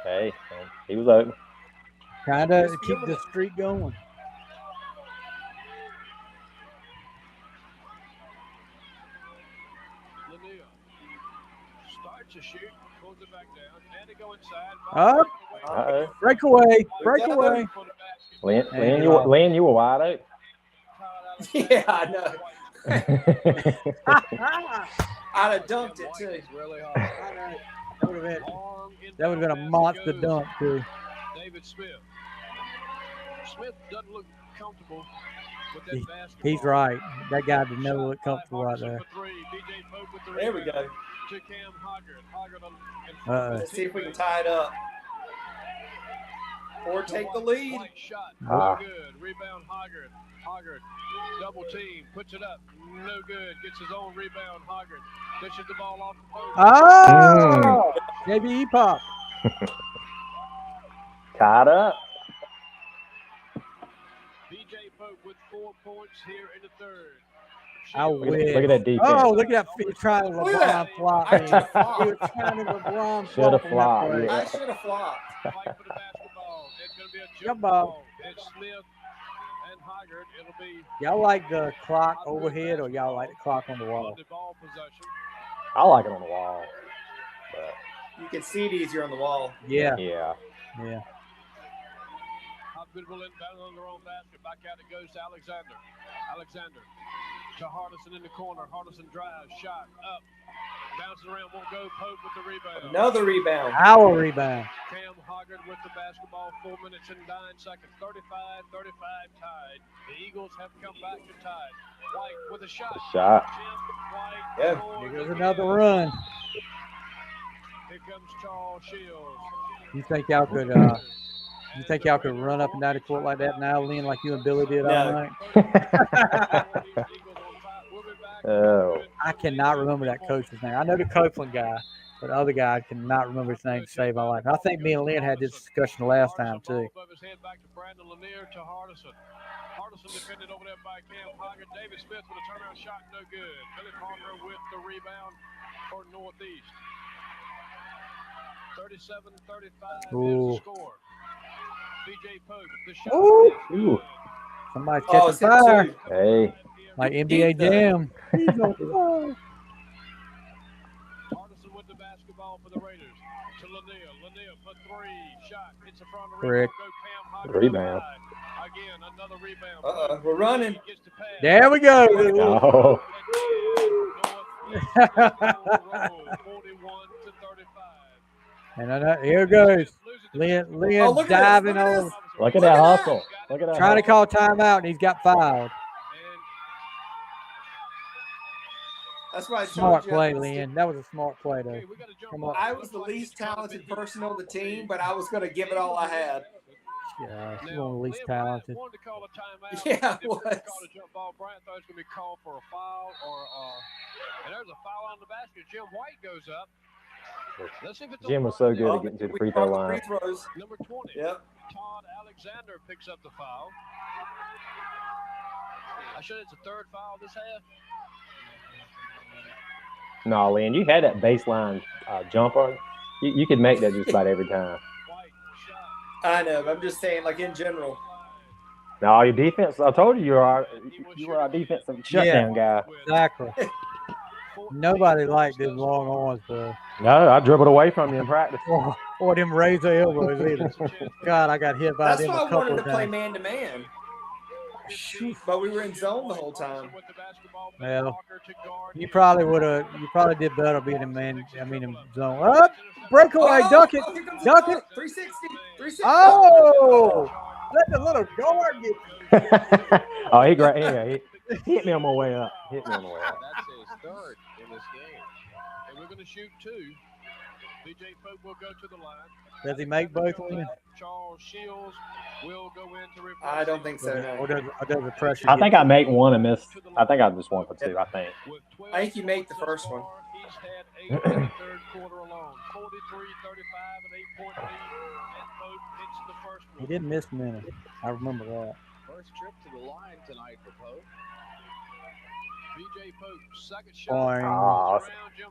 Hey, he was open. keep the streak going. Lanier starts to shoot, pulls it back down, and they go inside. Up. Uh-oh. Breakaway. Breakaway. For the basket. Lynn, you were wide open. Yeah, I know. I'd have dunked it, too. It's really hard. That would have been, Long that would have been a inbound monster basket dunk too. goes David Smith. Smith doesn't look comfortable with that basketball. He's right. That guy did not Shot look by comfortable right Hardison there. for 3. BJ Pope with the There we rebound go. to Cam Hoggard. Hoggard in front of Uh-oh. his Let's see if we can teammate. tie it up. Or take the lead. White shot. Ah. No good. Rebound Hoggard. Hoggard. Double team. Puts it up. No good. Gets his own rebound. Hoggard. Dishes the ball off the post. Oh! JB Pop. Tied up. BJ Pope with 4 points here in the third. I Shields. wish. Look at that defense. Oh, look at that. He's trying to Look at that. LeBron flop. I should have He flopped. was trying to LeBron Shoulda flop on that flopped, play. yeah. I should have flopped. Fight for the basketball. It's going to be a Jump jump ball. ball. It's Smith and Hoggard. It'll be Y'all like the clock overhead or y'all like the clock on the wall? on the ball possession. I like it on the wall. But You can see it easier on the wall. Yeah. yeah. Yeah. Hopgood will inbound on their own basket. Back out it goes to Alexander. Alexander to Hardison in the corner. Hardison drives, shot up, bouncing around, won't go. Pope with the rebound. Another rebound. Our rebound. Cam Hoggard with the basketball. 4 minutes and 9 seconds. 35-35 tied. The Eagles have come back to tie. White with a shot. The shot. Jim White Yeah. scores Here goes again. another run. Here comes Charles Shields. You think y'all could run up and down the court like that now, Lynn, like you and Billy did all No. night? Oh. I cannot remember that coach's name. I know the Copeland guy, but the other guy I cannot remember his name to save my life. I think me and Lynn had this discussion last time too. Above his head back to Brandon Lanier to Hardison. Hardison defended over there by Cam Hoggard. David Smith with a turnaround shot, no good. Billy Parker with the rebound for Northeast. 37-35 Ooh. is the score. BJ Pope, the shot. Ooh. is good. Ooh. Somebody's Oh, catching it's hit fire, two. Hey. like NBA Deep though. Jam. He's on fire. Hardison with the basketball for the Raiders. To Lanier. Lanier for three. Shot. Hits the front of the Frick. rebound. Go Cam Hoggard. Rebound. Again, another rebound. We're running. Gets the pass. There we go. Oh. And here goes. Lynn Oh, look at this, diving look at on, this. Look at Look that at that. hustle. Look at that. trying to hustle. call timeout, and he's got fouled. That's why I told Smart you. play, Lynn. That was a smart play, though. Come on. I was the least talented person on the team, but I was going to give it all I had. Yeah, she's one of the least talented. Wanted to call a timeout. Yeah, it They were gonna was. call a jump ball. Bryant thought it was going to be called for a foul, and there's a foul on the basket. Jim White goes up. Let's see if it's Jim was so good Oh, at getting to the we free throw called the line. free throws. Number 20. Yep. Todd Alexander picks up the foul. I said it's a third foul this half. No, Lynn, you had that baseline jumper. You could make that just about every time. White shot. I know. But I'm just saying, like in general. No, your defense. I told you you were our defensive shutdown guy. Exactly. Nobody liked them long arms, bro. No, I dribbled away from you in practice. Or them razor elbows either. God, I got hit by That's them why a I couple wanted of to play times. man to man. But we were in zone the whole time. Well, you probably did better being in zone. Up, breakaway, duck it, here comes duck the it. 360. 360. Oh, let the little guard get. Oh, he hit me on my way up. Hit me on the way up. That's his third in this game. And we're going to shoot two. BJ Pope will go to the line. Does he make both of them? Charles Shields will go in to replace I don't think so. Or No. does the pressure? I think I make one and miss. I think I just won for two. I think. I think you make the first one. He's had 8 in the third quarter alone. 43-35, an 8-point lead. And Pope hits the first He one. didn't miss many. I remember that. First trip to the line tonight for Pope. BJ Pope, second shot. Boing. Oh,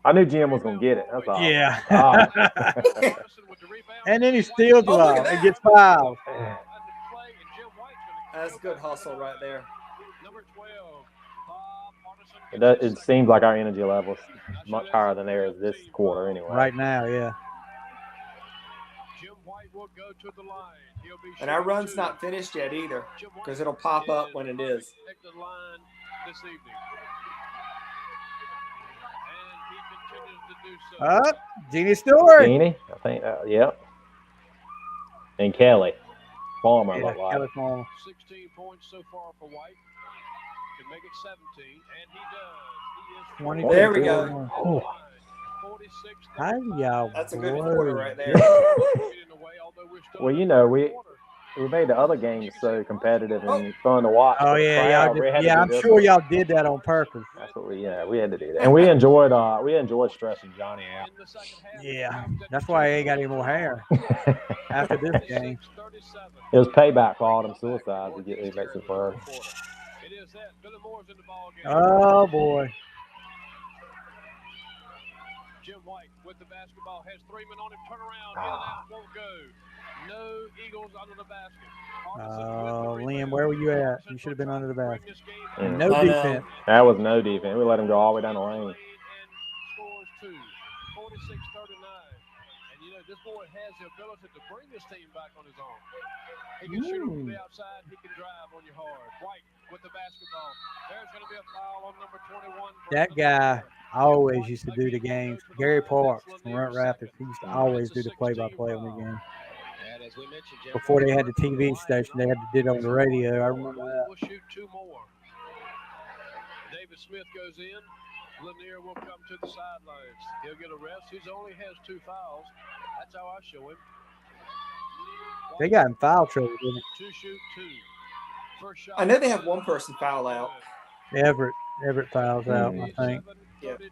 I knew Jim was gonna get it. That's all. Yeah. Oh. Hardison with the rebound. And then he steals the Oh, look ball at and that. gets fouled. Under play, and Jim White's gonna That's good hustle right there. Number 12, Bob Hardison. It, does, it seems like our energy level is much higher than theirs this quarter, anyway. Right now, yeah. Jim White will go to the line. He'll be And our shooting run's two. not finished yet either, Jim White because it'll pop up when it is. at the line this evening. And he continues to do so. Up, Genie Stewart. Genie, I think. Yep. And Kelly Farmer, Yeah, look like. Kelly Farmer. 16 points so far for White. Can make it 17, and he does. He is 22. There we go. Oh. 46. How y'all That's a good blow. quarter right there. Well, you know, the other games so competitive and fun to watch. Oh for the yeah, crowd. y'all We just, had to yeah. do I'm this sure one. y'all did that on purpose. That's what we had to do that, and we enjoyed stressing Johnny out. Yeah, that's why he ain't got any more hair after this game. It was payback for all them suicides. He makes it fun. It is that. Billy Moore's in the ball game. Oh boy. Jim White with the basketball has 3 men on him. Turn around. In and out. Won't go. No Eagles under the basket. Oh, Liam, where were you at? You should have been under the basket. Mm. No I know. defense. That was no defense. We let him go all the way down the lane. Scores 2, 46-39. And you know, this boy has the ability to bring this team back on his own. He can shoot from the outside. He can drive on you hard. White with the basketball. There's going to be a foul on number 21. That guy always used to do the games. Gary Parks from Runt Rapids. He used to always do the play-by-play on the game. And as we mentioned, Jim, Before they had the TV station, they had to do it on the radio. I remember that. We'll shoot 2 more. David Smith goes in. Lanier will come to the sidelines. He'll get a rest. He only has 2 fouls. That's how I show him. They got in foul trouble, didn't 2 shoot 2. First shot. I know they have one person foul out. they? Everett fouls out, I think. 39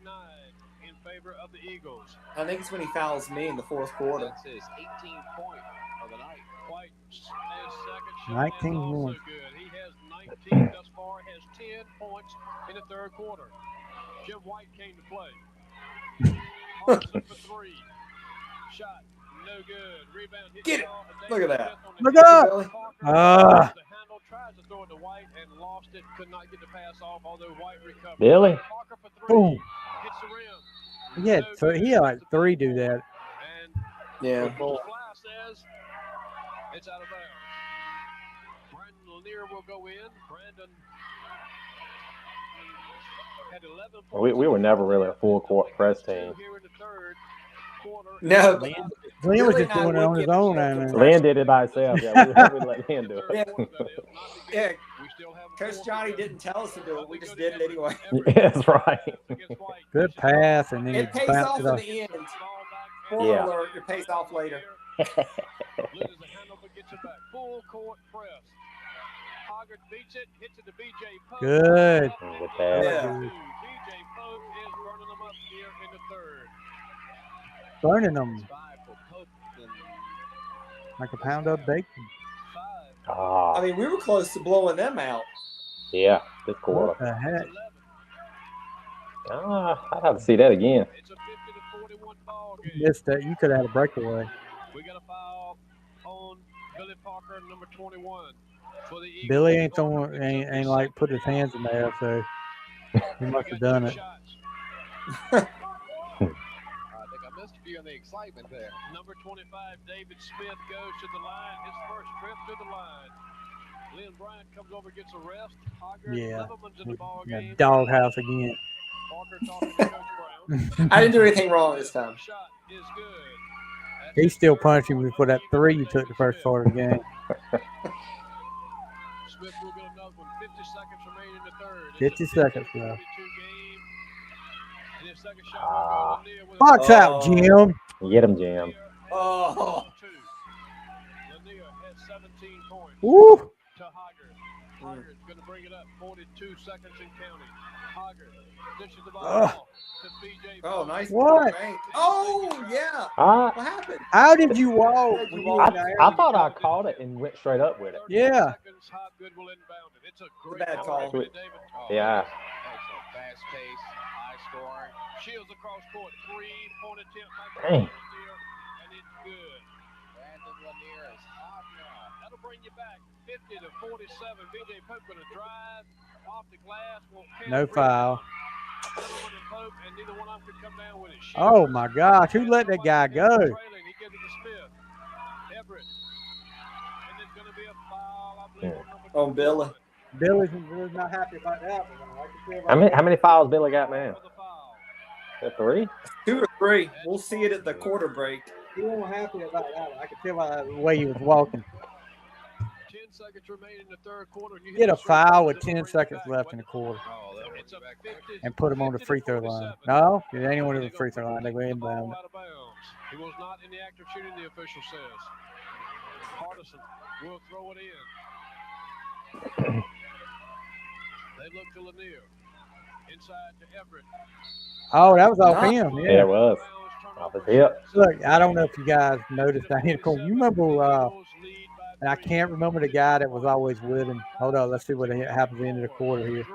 in favor of the Eagles. I think it's when he fouls me in the fourth quarter. that's his 18th point of the night. White, his second shot 19 is also more. good. He has 19 thus far, has 10 points in the third quarter. Jim White came to play. Hobson for 3. Shot, no good. Rebound. Get it. Look at that. Look up. Billy. The handle tries to throw it to White and lost it. Could not get the pass off, although White recovered. Billy. Parker for 3. Boom. Hits the rim. He had like 3 do that. And Yeah. Fly says it's out of bounds. Brandon Lanier will go in. Brandon had 11 points. We were never really a full court press team. Here in the third quarter. No. Glenn was Billy just and I doing it would on his get own. the I mean. Lynn did it by himself. Yeah, we let Lynn do it. Yeah. Coach Johnny didn't tell us to do it. We just did it anyway. Yeah, that's right. Good pass, and then It he pays bounced off it in off. the end. Spoiler Yeah. alert, it pays off later. Loses the handle but gets it back. Full court press. Hoggard beats it, hits it to BJ Pope. Good. Good pass. Yeah. BJ Pope is burning them up here in the third. Burning them 5 for Pope. And like a pound of bacon. 5. I mean, we were close to blowing them out. Yeah, this What quarter. the heck? 11. I'd have to see that again. It's a 50-41 ball game. You missed that. You could have had a breakaway. We got a foul on Billy Parker, number 21. For the Eagles. Billy ain't like put his hands in there, so he must have done it. I think I missed a few in the excitement there. Number 25, David Smith goes to the line. His first trip to the line. Lynn Bryant comes over, gets a rest. Hoggard, Yeah. Leverman's in the ball game. Doghouse again. Parker talking to Coach Brown. I didn't do anything wrong this time. Shot is good. That's He his still third punished him point for that for the 3 you Eagles. took the first Smith. part of the game. Smith will get another one. 50 seconds remaining in the third. 50 seconds left. And his second shot will go to Lanier with a Box out, Jim. Get him, Jam. Oh. Lanier has 17 points. Woo! To Hoggard. Hoggard's going to bring it up. 42 seconds and counting. Hoggard dishes the ball to BJ. Oh, nice. What? Bank. Oh, yeah. I What happened? How did you walk? How'd you when walk? got there? thought I caught it and went straight up with it. Yeah. Seconds, Hopgood will inbound it. It's a a great bad ball call. to David. Oh, Yeah. excellent. Fast pace, high scoring. Shields across court. 3-point attempt by Dang. Lanier, and it's good. Brandon Lanier is hot now. That'll bring you back 50-47. BJ Pope going to drive off the glass. No foul. Leverman and Pope, and neither one of them could come down with it. Oh my gosh, who let that guy go? Trailing, he gives it to Smith. Everett. And there's going to be a foul, I believe, on number On Billy. 21. Billy's not happy about that. How many fouls Billy got now? For the foul. Is that 3? 2 or 3. We'll see it at the quarter break. He wasn't happy about that. I could tell by the way he was walking. 10 seconds remaining in the third quarter. And you Get hit a the free foul throw, with it'll 10 bring you seconds back. left in the quarter Oh, that It's a 50 and put him on the free throw line. No, it ain't on the free throw line. They go inbound. Out of bounds. He was not in the act of shooting, the official says. Hardison will throw it in. They look to Lanier. Inside to Everett. Oh, that was off Nice. him. Yeah, Yeah. it was. Off his hip. Look, I don't know if you guys noticed down here in the corner. You remember, and I can't remember the guy that was always with him. Hold on, let's see what happens at the end of the quarter here. 3-2.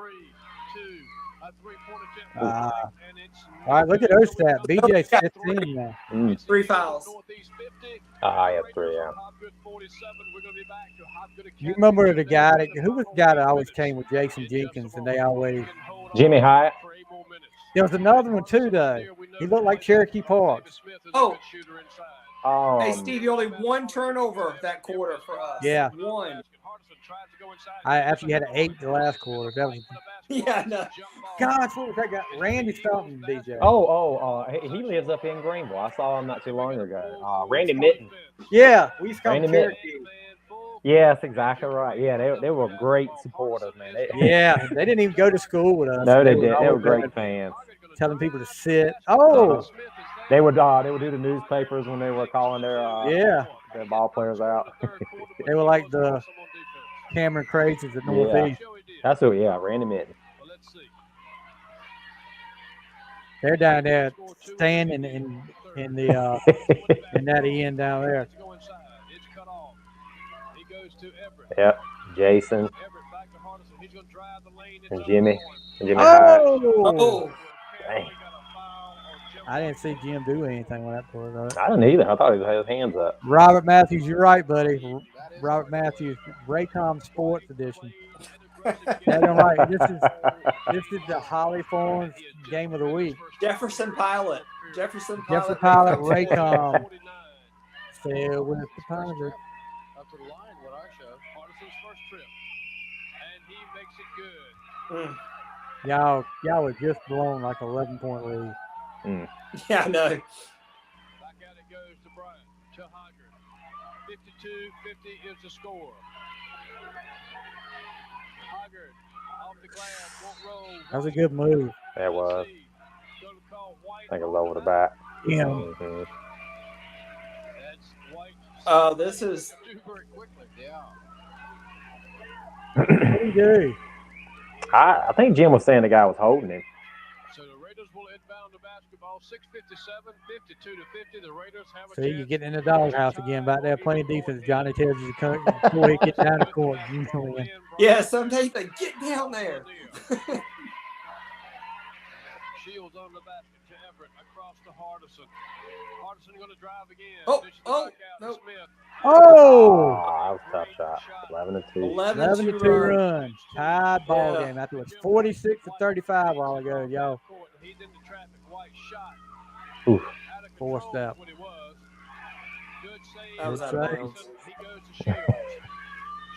A three-point attempt Uh, and it's All right, look at those stats. BJ's 15 now. It's 3 the fouls. Northeast 50. I have 3, yeah. Hopgood 47. We're going to be back to Hopgood You Academy. remember the guy that who was the guy that always came with Jason Jenkins, and they always. Jimmy Hyatt. There was another one too, though. He looked like Cherokee Parks. Oh. Oh, Hey, Stevie, only one turnover that quarter for us. Yeah. One. I actually had an 8 the last quarter. That was. Yeah, no. Gosh, what was that guy? Randy something, DJ. He lives up in Greenville. I saw him not too long ago. Randy Mitten. Yeah, we used to call him Randy Mitten. Cherokee. Yes, exactly right. Yeah, they were great supporters, man. Yeah, they didn't even go to school with us. No, they did. They were always great fans. telling people to sit. Oh, They would do the newspapers when they were calling their yeah. their ball players out. They were like the Cameron Crazies at Northeast. That's who. Yeah, Randy Mitten. They're down there standing in the in that end down there. Yep, Jason and Jimmy Hyatt. Oh. Dang. I didn't see Jim do anything with that ball. I didn't either. I thought he had his hands up. Robert Matthews, you're right, buddy. Robert Matthews, Raycom Sports Edition. Right. This is the Holly Farms game of the week. Jefferson Pilot, Pilot, Raycom. Sail with the pilot. Up to the line, what I show. Hardison's first trip. And he makes it good. Y'all were just blown like 11-point lead. Yeah, I know. Back out it goes to Bryant, to Hoggard. 52-50 is the score. Hoggard off the glass, won't roll. That was a good move. That was. I think it was over the back. Yeah. Mm-hmm. This is. Very quickly, yeah. What do you do? I think Jim was saying the guy was holding him. So the Raiders will inbound the basketball. 6:57, 52-50. The Raiders have a See, you're getting in the doghouse again back there playing defense. Johnny tells you to come, go ahead, get down the court. You come in. Yeah, sometimes they get down there. Shields on the basket to Everett across to Hardison. Hardison going to drive again. Oh, no. Smith. Oh! That was a tough shot. 11-2. 11-2 run. Tied ball game. After it was 46-35 a while ago, y'all. He's in the traffic. White shot. Oof. Forced out. What it was. Good save. That was out of bounds. He goes to Shields.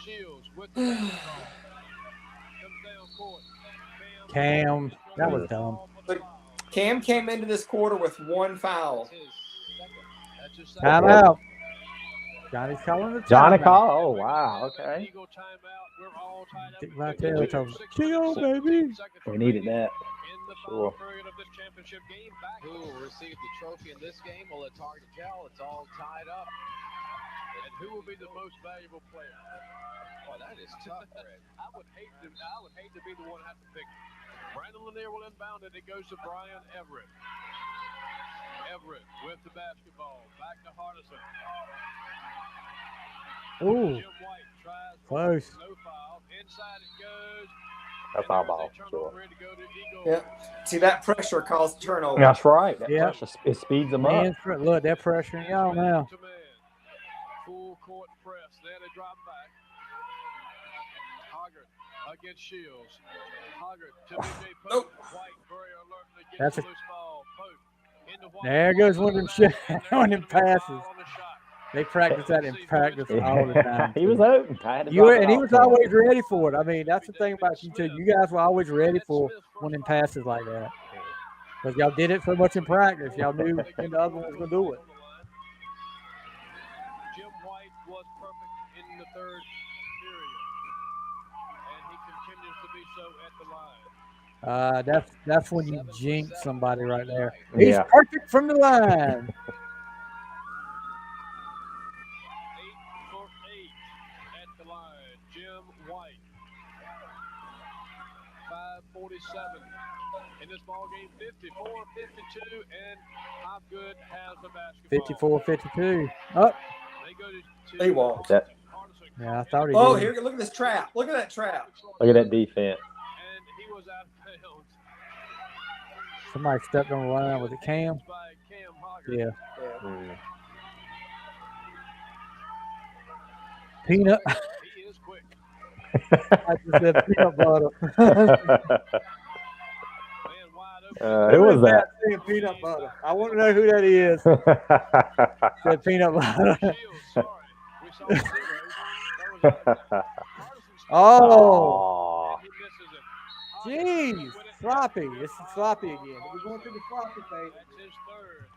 Shields with the basketball. Comes down court. Cam, that was dumb. But Cam came into this quarter with 1 foul. Time out. Johnny's calling the timeout. Johnny call? Oh, wow. Okay. Dick Vitale told him, chill, baby. We needed that. Sure. Who will receive the trophy in this game? Well, it's hard to tell. It's all tied up. And who will be the most valuable player? Oh, that is tough, Fred. I would hate to be the one to have to pick. Brandon Lanier will inbound it. It goes to Brian Everett. Everett with the basketball. Back to Hardison. Ooh, Jim White tries close. no foul. Inside it goes. That's our ball. Sure. Yeah. See, that pressure caused turnover. That's right. That Yeah. pressure, it speeds them up. Look, they're pressuring y'all now. Full court press. There they drop back. Hoggard against Shields. Hoggard to BJ Pope. Nope. White very alert to get That's the a- loose ball. Pope into White. There goes one of them one of them passes. They practice that in practice all the time. He was open. He was always ready for it. I mean, that's the thing about you two. You guys were always ready for one of them passes like that. Because y'all did it so much in practice. Y'all knew when the other one was going to do it. Jim White was perfect in the third period. And he continues to be so at the line. That's when you jinx somebody right there. He's Yeah. perfect from the line. 8 for White. 5:47 in this ball game. 54-52, and Hopgood has the basketball. 54-52. Oh, They go to They won't. That, yeah, I thought he Oh, did. here, look at this trap. Look at that trap. look at that defense. And he was out of bounds. Somebody stepped on the line. Was it Cam? By Cam Hoggard. Yeah. Mm. Peanut. He is quick. I just said peanut butter. Man, wide open. Who was that? Saying peanut butter. I want to know who that is. Said peanut butter. Shields, sorry. We saw the zero. That was Alexander. Oh, He misses it. jeez. Sloppy. This is sloppy again. We're going through the sloppy phase. That's his third.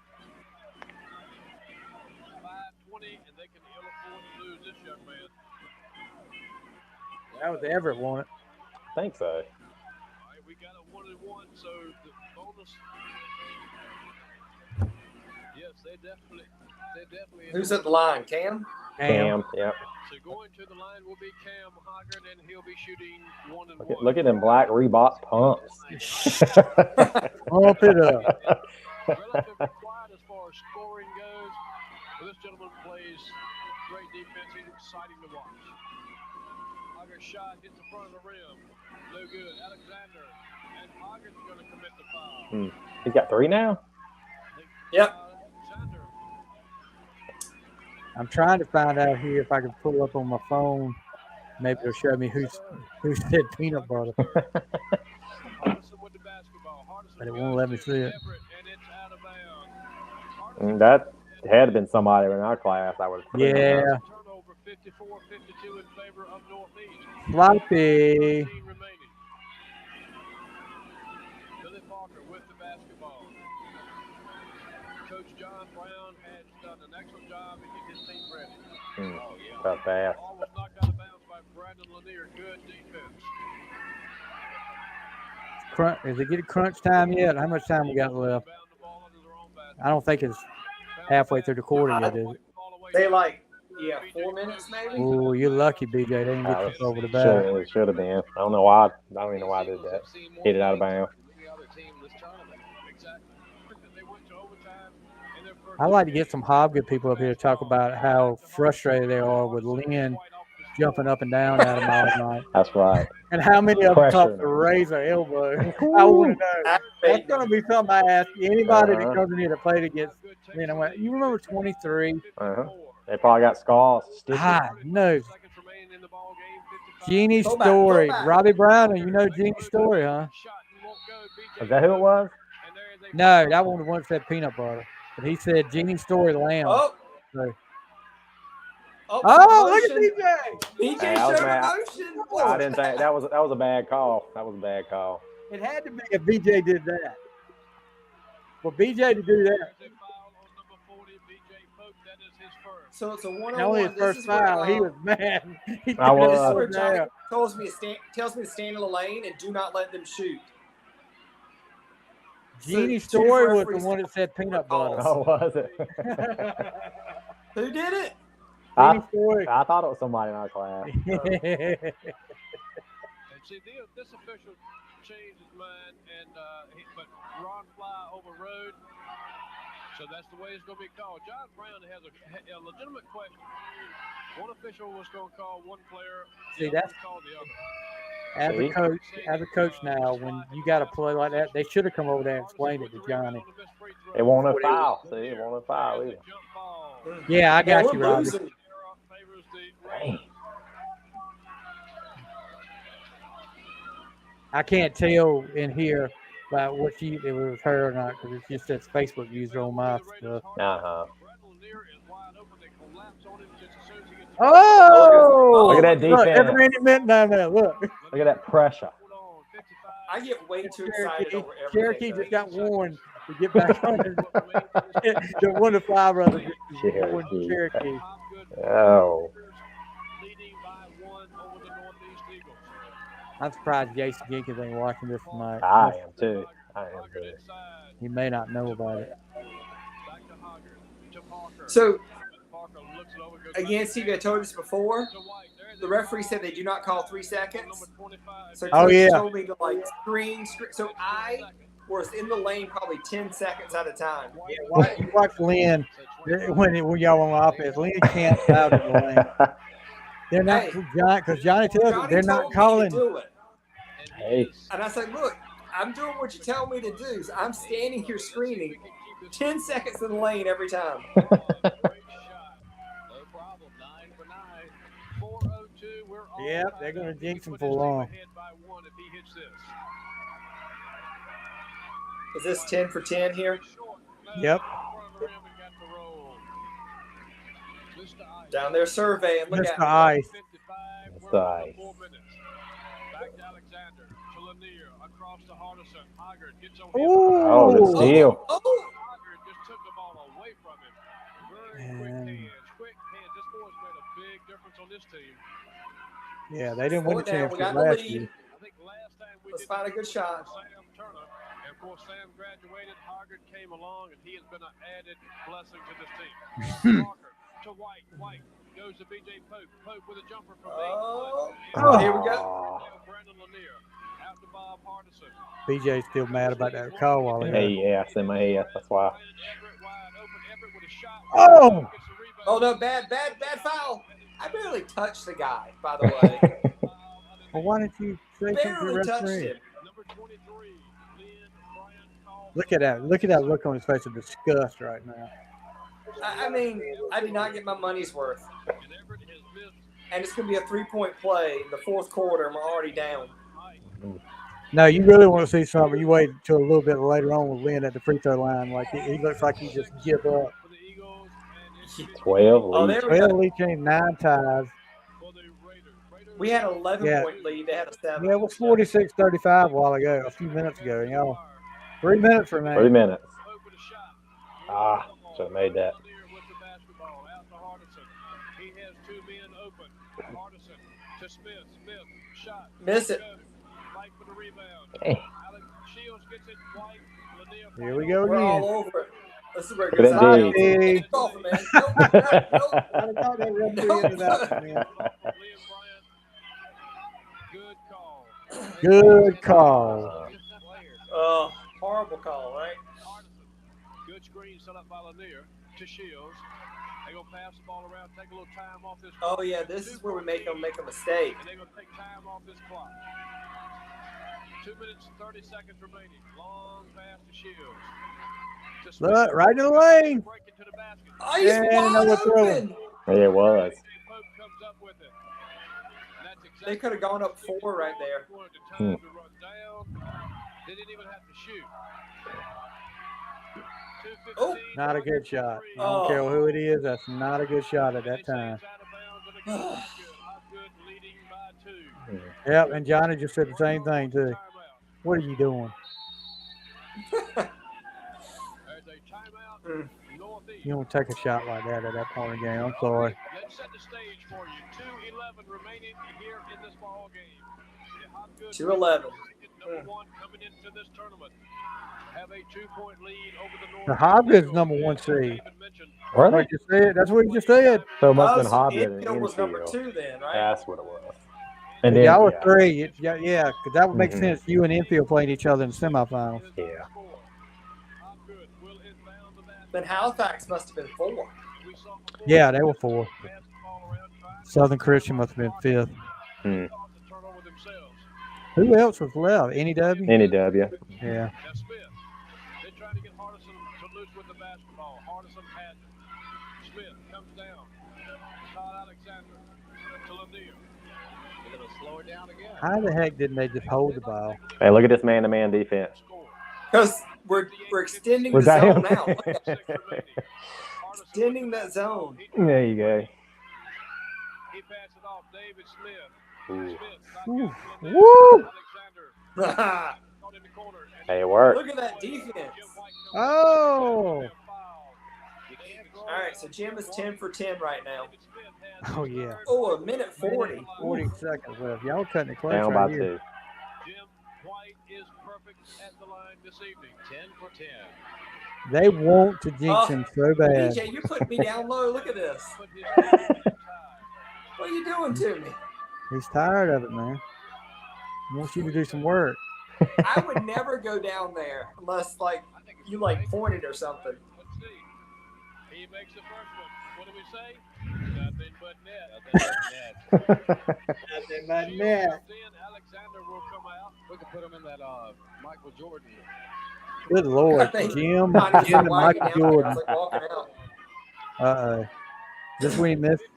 5:20, and they can ill afford to lose this young man. That was Everett, won it. I think so. All right, we got a 1-1, so the bonus. Yes, they definitely. Who's at the line? Cam? Cam, yep. So going to the line will be Cam Hoggard, and he'll be shooting 1 and 1. Look at them black Reebok pumps. Pump it up. Relatively quiet as far as scoring goes. But this gentleman plays great defense. He's exciting to watch. Hoggard's shot hits the front of the rim. No good. Alexander. And Hoggard's going to commit the foul. He's got 3 now? Yep. Alexander. I'm trying to find out here if I can pull up on my phone. Maybe it'll show me who said peanut butter. Hardison with the basketball. Hardison But it won't let me see it. Everett, and it's out of bounds. That had been somebody in our class. I would. Yeah. Turnover 54-52 in favor of Northeast. Sloppy. 15 remaining. Billy Parker with the basketball. Coach John Brown has done an excellent job in getting his team ready. Tough pass. Ball was knocked out of bounds by Brandon Lanier. Good defense. Is it getting crunch time yet? How much time we got left? Bound the ball under their own basket. I don't think it's halfway through the quarter yet, is it? Ball away. They 4 minutes maybe? Oh, you're lucky, BJ. They didn't get you over the back. It should have been. I don't know why. I don't even know why I did that. Hit it out of bounds. Any other team in this tournament. Exactly. They went to overtime in their first. I'd like to get some Hobgood people up here to talk about how frustrated they are with Lynn jumping up and down at them all night. That's right. And how many of them Pressure talk them. to raise their elbow? I want to know. That's going to be something I ask anybody that comes in here to play against. Then I went, you remember 23? They probably got scars. Ah, no. Seconds remaining in the ball game. Jeannie Go back, Story. go back. Robbie Brown, you know Jeannie Story, huh? Shot and won't go. BJ Is that who it was? And there is a No, that one once said peanut butter. But he said Jeannie Story Lamb. Oh, So- oh, Oh, look at motion. BJ. BJ Hey, I was showed mad. emotion. I didn't think that was a bad call. That was a bad call. It had to be if BJ did that. For BJ to do that, There's a foul on number 40, BJ Polk. That is his first. So it's a 1-on-1. not only his This first is where, foul, he was mad. He I was. This is was where Johnny mad. tells me to stand in the lane and do not let them shoot. Jeannie So, two Story was referees- the one that said peanut butter. Oh, was it? Who did it? Jeannie Story. I thought it was somebody in our class. And see, this official changed his mind, and but Ron Fly overrode. So that's the way it's going to be called. John Brown has a legitimate question. One official was going to call one player. See, the other that's- called the other. As a coach now, when you got to play like that, they should have come over there and explained it to Johnny. It won't a foul. See, it won't a foul either. Jump ball. Yeah, I got we're you, Robbie. losing. Favors the Dang. I can't tell in here about what it was her or not because it just says Facebook user on my stuff. Uh-huh. Oh! Look at that Look, defense. every minute down there. Look. Look at that pressure. I get way too excited over everything. Cherokee just got warned to get back on the 1-5 rather than Cherokee. Cherokee. Oh. Leading by 1 over the Northeast Eagles. I'm surprised Jason Jenkins ain't watching this tonight. I am too. I am too. He may not know about it. Back to Hoggard, to Parker. So Parker looks it over, goes again, Steve, I told you this before. to White. There is the referee said they do not call 3 seconds. So Oh, Coach yeah. told me to like screen. So I was in the lane probably 10 seconds at a time. You watch Lynn when y'all on offense. Lynn camps out in the lane. They're not Hey, because Johnny tells them Johnny they're told not me calling. to do it. Hey, And I said, look, I'm doing what you tell me to do. So I'm standing here screening 10 seconds in the lane every time. Great shot. No problem. 9 for 9. 4:02. We're all Yep, tied they're gonna up. He jinx can him put his for team long. ahead by 1 if he hits this. Is this 10 for 10 here? Yep. Down there surveying. Look Mr. at me. Ice. Mr. Ice. Back to Alexander. To Lanier. Across to Hardison. Hoggard gets on him. Oh, the Oh, steal. Oh, Hoggard just took the ball away from him. Very quick hands. Quick hands. This boy's made a big difference on this team. yeah, they didn't win the slow it down. We championship got the last lead. year. I think last time we Let's did find a good shot. Sam Turner. And of course, Sam graduated. Hoggard came along, and he has been an added blessing to this team. Walker to White. White goes to B.J. Pope. Pope with a jumper from 8 Oh, foot. here we go. Now Brandon Lanier out to Bob Hardison. BJ's still mad about that call while he Hey, yeah, it's in my head. That's why. Everett wide open. Everett with a shot. Oh! Gets the rebound. Oh, no, bad foul. I barely touched the guy, by the way. Well, why didn't you say something to the Barely touched referee? him. Number 23, Lynn Bryant called. Look at that. Look at that look on his face of disgust right now. I mean, I did not get my money's worth. And Everett has missed. And it's going to be a 3-point play in the fourth quarter, and we're already down. No, you really want to see something. You wait until a little bit later on with Lynn at the free throw line. Like he looks like he just give up. For the Eagles, and it's 12 Oh, lead. there we Well, go. Lee came 9 ties. for the Raiders. We had an 11-point lead. They had a 7. Yeah, it was 46-35 a while ago, a few minutes ago. You know, 3 minutes for 3 me. minutes. Open a shot. Ah, should have made that. Lanier with the basketball out to Hardison. He has 2 men open. Hardison to Smith. Smith shot. Miss it. Fight for the rebound. Hey. Alex Shields gets it. White. Lanier. Here we go We're again. all over it. This is where it Good goes out. indeed. Hey. Get off, man. Nope. Nope. I thought that referee Nope. ended up, man. Liam Bryant. Good call. Good call. Oh, horrible call, right? Hardison. Good screen set up by Lanier to Shields. They're going to pass the ball around, take a little time off this clock. Oh, yeah, this is where we make them make a mistake. And they're going to take time off this clock. 2 minutes and 30 seconds remaining. Long pass to Shields. To Smith. Look, right in the lane. Break it to the basket. Oh, he's And wide another throw. open. Yeah, it was. Pope comes up with it. And that's exactly They could have gone up 4 right there. wanted the time to run down. They didn't even have to shoot. Oh. Not a good shot. I Oh. don't care who it is. That's not a good shot at that time. Yep, and Johnny just said the same thing, too. What are you doing? Mm. You don't take a shot like that at that point in the game. I'm sorry. Let's set the stage for you. 2:11 remaining here in this ball game. 2:11. Number 1 coming into this tournament. Have a 2-point lead over the North. The Hobgood's number 1 seed. Were Like they? you said, that's what you just said. So it must have Oh, been so Hobgood and Infield was number infield. 2 then, right? That's what it was. And then, Y'all were yeah. 3. Yeah, because that would make Mhm. sense. You and Infield playing each other in the semifinals. Yeah. Then Halifax must have been 4. Yeah, they were 4. Southern Christian must have been 5th. Hmm. Who else was left? NEW? NEW. Yeah. Now Smith. They're trying to get Hardison to loose with the basketball. Hardison has it. Smith comes down. Todd Alexander to Lanier. They're going to slow it down again. How the heck didn't they just hold the ball? Hey, look at this man-to-man defense. Because we're extending Was the that zone him? out. Look at that. Extending that zone. There you go. He passed it off. David Smith. Ooh. Smith. Woo. Woo. Woo. Alexander. All Caught in the corner. Hey, it worked. Look at that defense. Oh. right, so Jim is 10 for 10 right now. Oh, yeah. Oh, a minute 40. 40 seconds left. Y'all cutting it close Down right by here. 2. Jim White is perfect at the line this evening. 10 for 10. They want to jinx Oh, him so bad. BJ, you put me down low. Look at this. What are you doing to me? He's tired of it, man. He wants you to do some work. I would never go down there unless like you like pointed or something. Let's see. He makes the first one. What do we say? Nothing but net. Nothing but net. Nothing but Shields net. comes in. Alexander will come out. We can put him in that Michael Jordan. Good Lord. I think Jim Johnny Jim said, and "Why are you Michael down there?" I Jordan. was like walking out. Uh-oh. This we missed? 58-57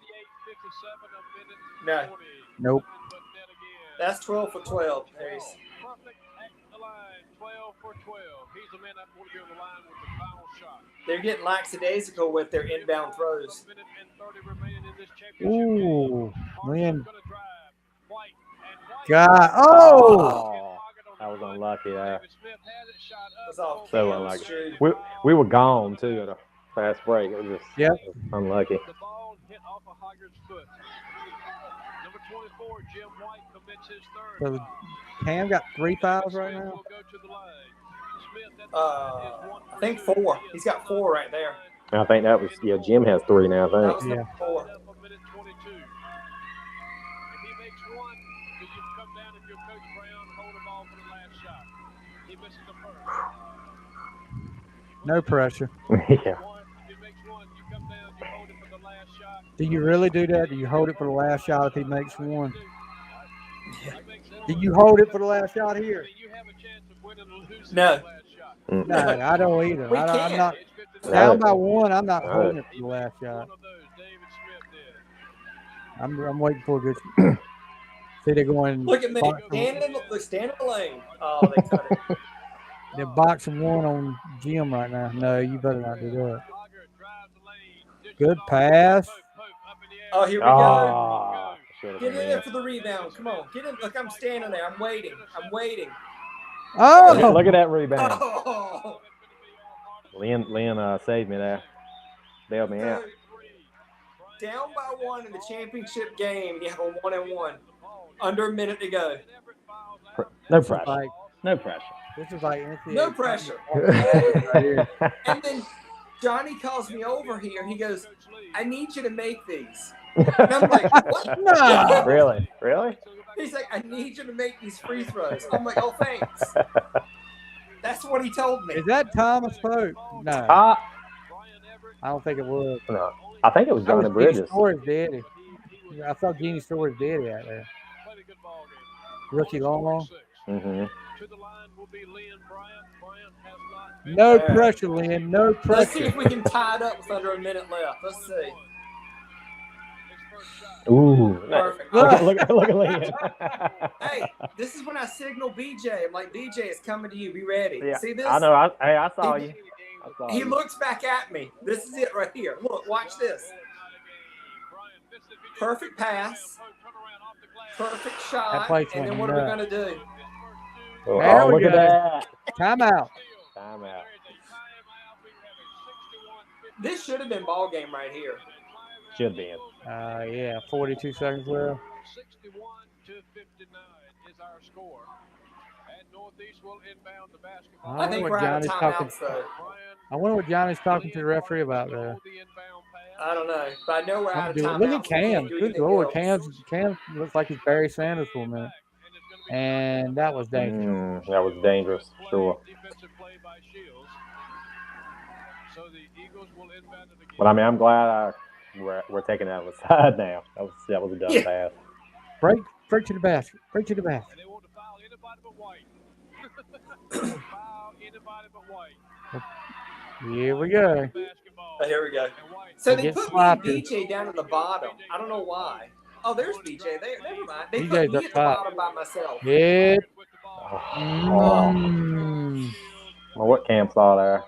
a minute. No. 40. Nope. Nothing but net again. That's 12 for 12, Pace. Perfect at the line. 12 for 12. He's the man that want to be on the line with the final shot. They're getting lackadaisical with their inbound throws. A minute and 30 remaining in this championship Ooh. game. Lynn. Hart's gonna drive. White and White. God. Oh! That was unlucky there. David Smith has it shot up. That's off So Cam's unlucky. shoe. We were gone too at a fast break. It was just Yep. it was unlucky. The ball hit off of Hoggard's foot. Number 24, Jim White commits his third So foul. Cam got 3 fouls right Smith now. will go to the line. Smith at the line is 1 I for think 2. 4. He is He's got 4 right there. I think that was Jim has 3 now. I That think. was Yeah. number 4. Up a minute 22. If he makes one, do you come down and your Coach Brown hold the ball for the last shot? He misses the first. No pressure. Yeah. If he makes one, you come down, you hold it for the last shot. Do you really do that? Do you hold it for the last shot if he makes one? Do you hold it for the last shot here? You have a chance of winning or losing No. the last shot. No, I don't either. We I'm can't. not It's 50 down by 1. I'm not No. holding it for He the last made shot. one of those. David Smith did. I'm waiting for a good. See, they're going. Look at me. box- Stand in the lane. Oh, they cut it. They're boxing 1 on Jim right now. No, you better not do that. Hoggard drives the lane. Dishes Good off. pass. Pope up in the air. Oh, here we go. Ah, should have Get been in there in. for the rebound. Come on. Get in. Look, I'm standing there. I'm waiting. Oh, Look at that rebound. Oh, Lynn saved me there. Bailed me out. dude. Down by 1 in the championship game. You have a 1-and-1. Under a minute to go. No pressure. like No pressure. this is like NCAA No pressure. right here. And then Johnny calls me over here. He goes, "I need you to make these." And I'm like, "What?" No. Really? He's like, "I need you to make these free throws." I'm like, "Oh, thanks." That's what he told me. Is that Thomas Pope? No, Ah, I don't think it was. no. I think it was That was Johnny Gene Bridges. Story's daddy. I saw Gene Story's daddy out there. Rookie Long. Mm-hmm. To the line will be Lynn Bryant. Bryant has not No There. pressure, Lynn. No Let's see pressure. if we can tie it up with under a minute left. Let's see. his first shot. Ooh. Perfect. Look at Lynn. Hey, this is when I signal BJ. I'm like, BJ, it's coming to you. Be ready. Yeah, See this? I know. I saw you. I saw He you. looks back at me. This is it right here. Look, watch this. Perfect pass. Perfect shot. place And then went what are we nuts. going to do? Oh, There we look at go. that. Timeout. Timeout. This should have been ball game right here. Should be in. Yeah, 42 seconds left. 61-59 is our score. And Northeast will inbound the basketball. I I think what we're out of Johnny's talking. timeouts, though. I wonder what Johnny's talking to the referee about there. I don't know. But I know we're out of Look timeouts. at Cam. Good Lord, Cam looks like he's Barry Sanders for a minute. And that was dangerous. That was dangerous. Sure. Defensive play by Shields. So the Eagles will inbound it again. But I mean, I'm glad we're taking that side now. That was a dumb pass. Break to the basket. Break to the basket. And they want to foul anybody but White. Foul anybody but White. Here we go. Basketball. Oh, here we go. And White. So they Get put me sloppy. and BJ down at the bottom. I don't know why. Oh, there's BJ there. Never mind. They BJ's put me up at the top. bottom by myself. Hit. With the ball. Mm. Well, what Cam saw there?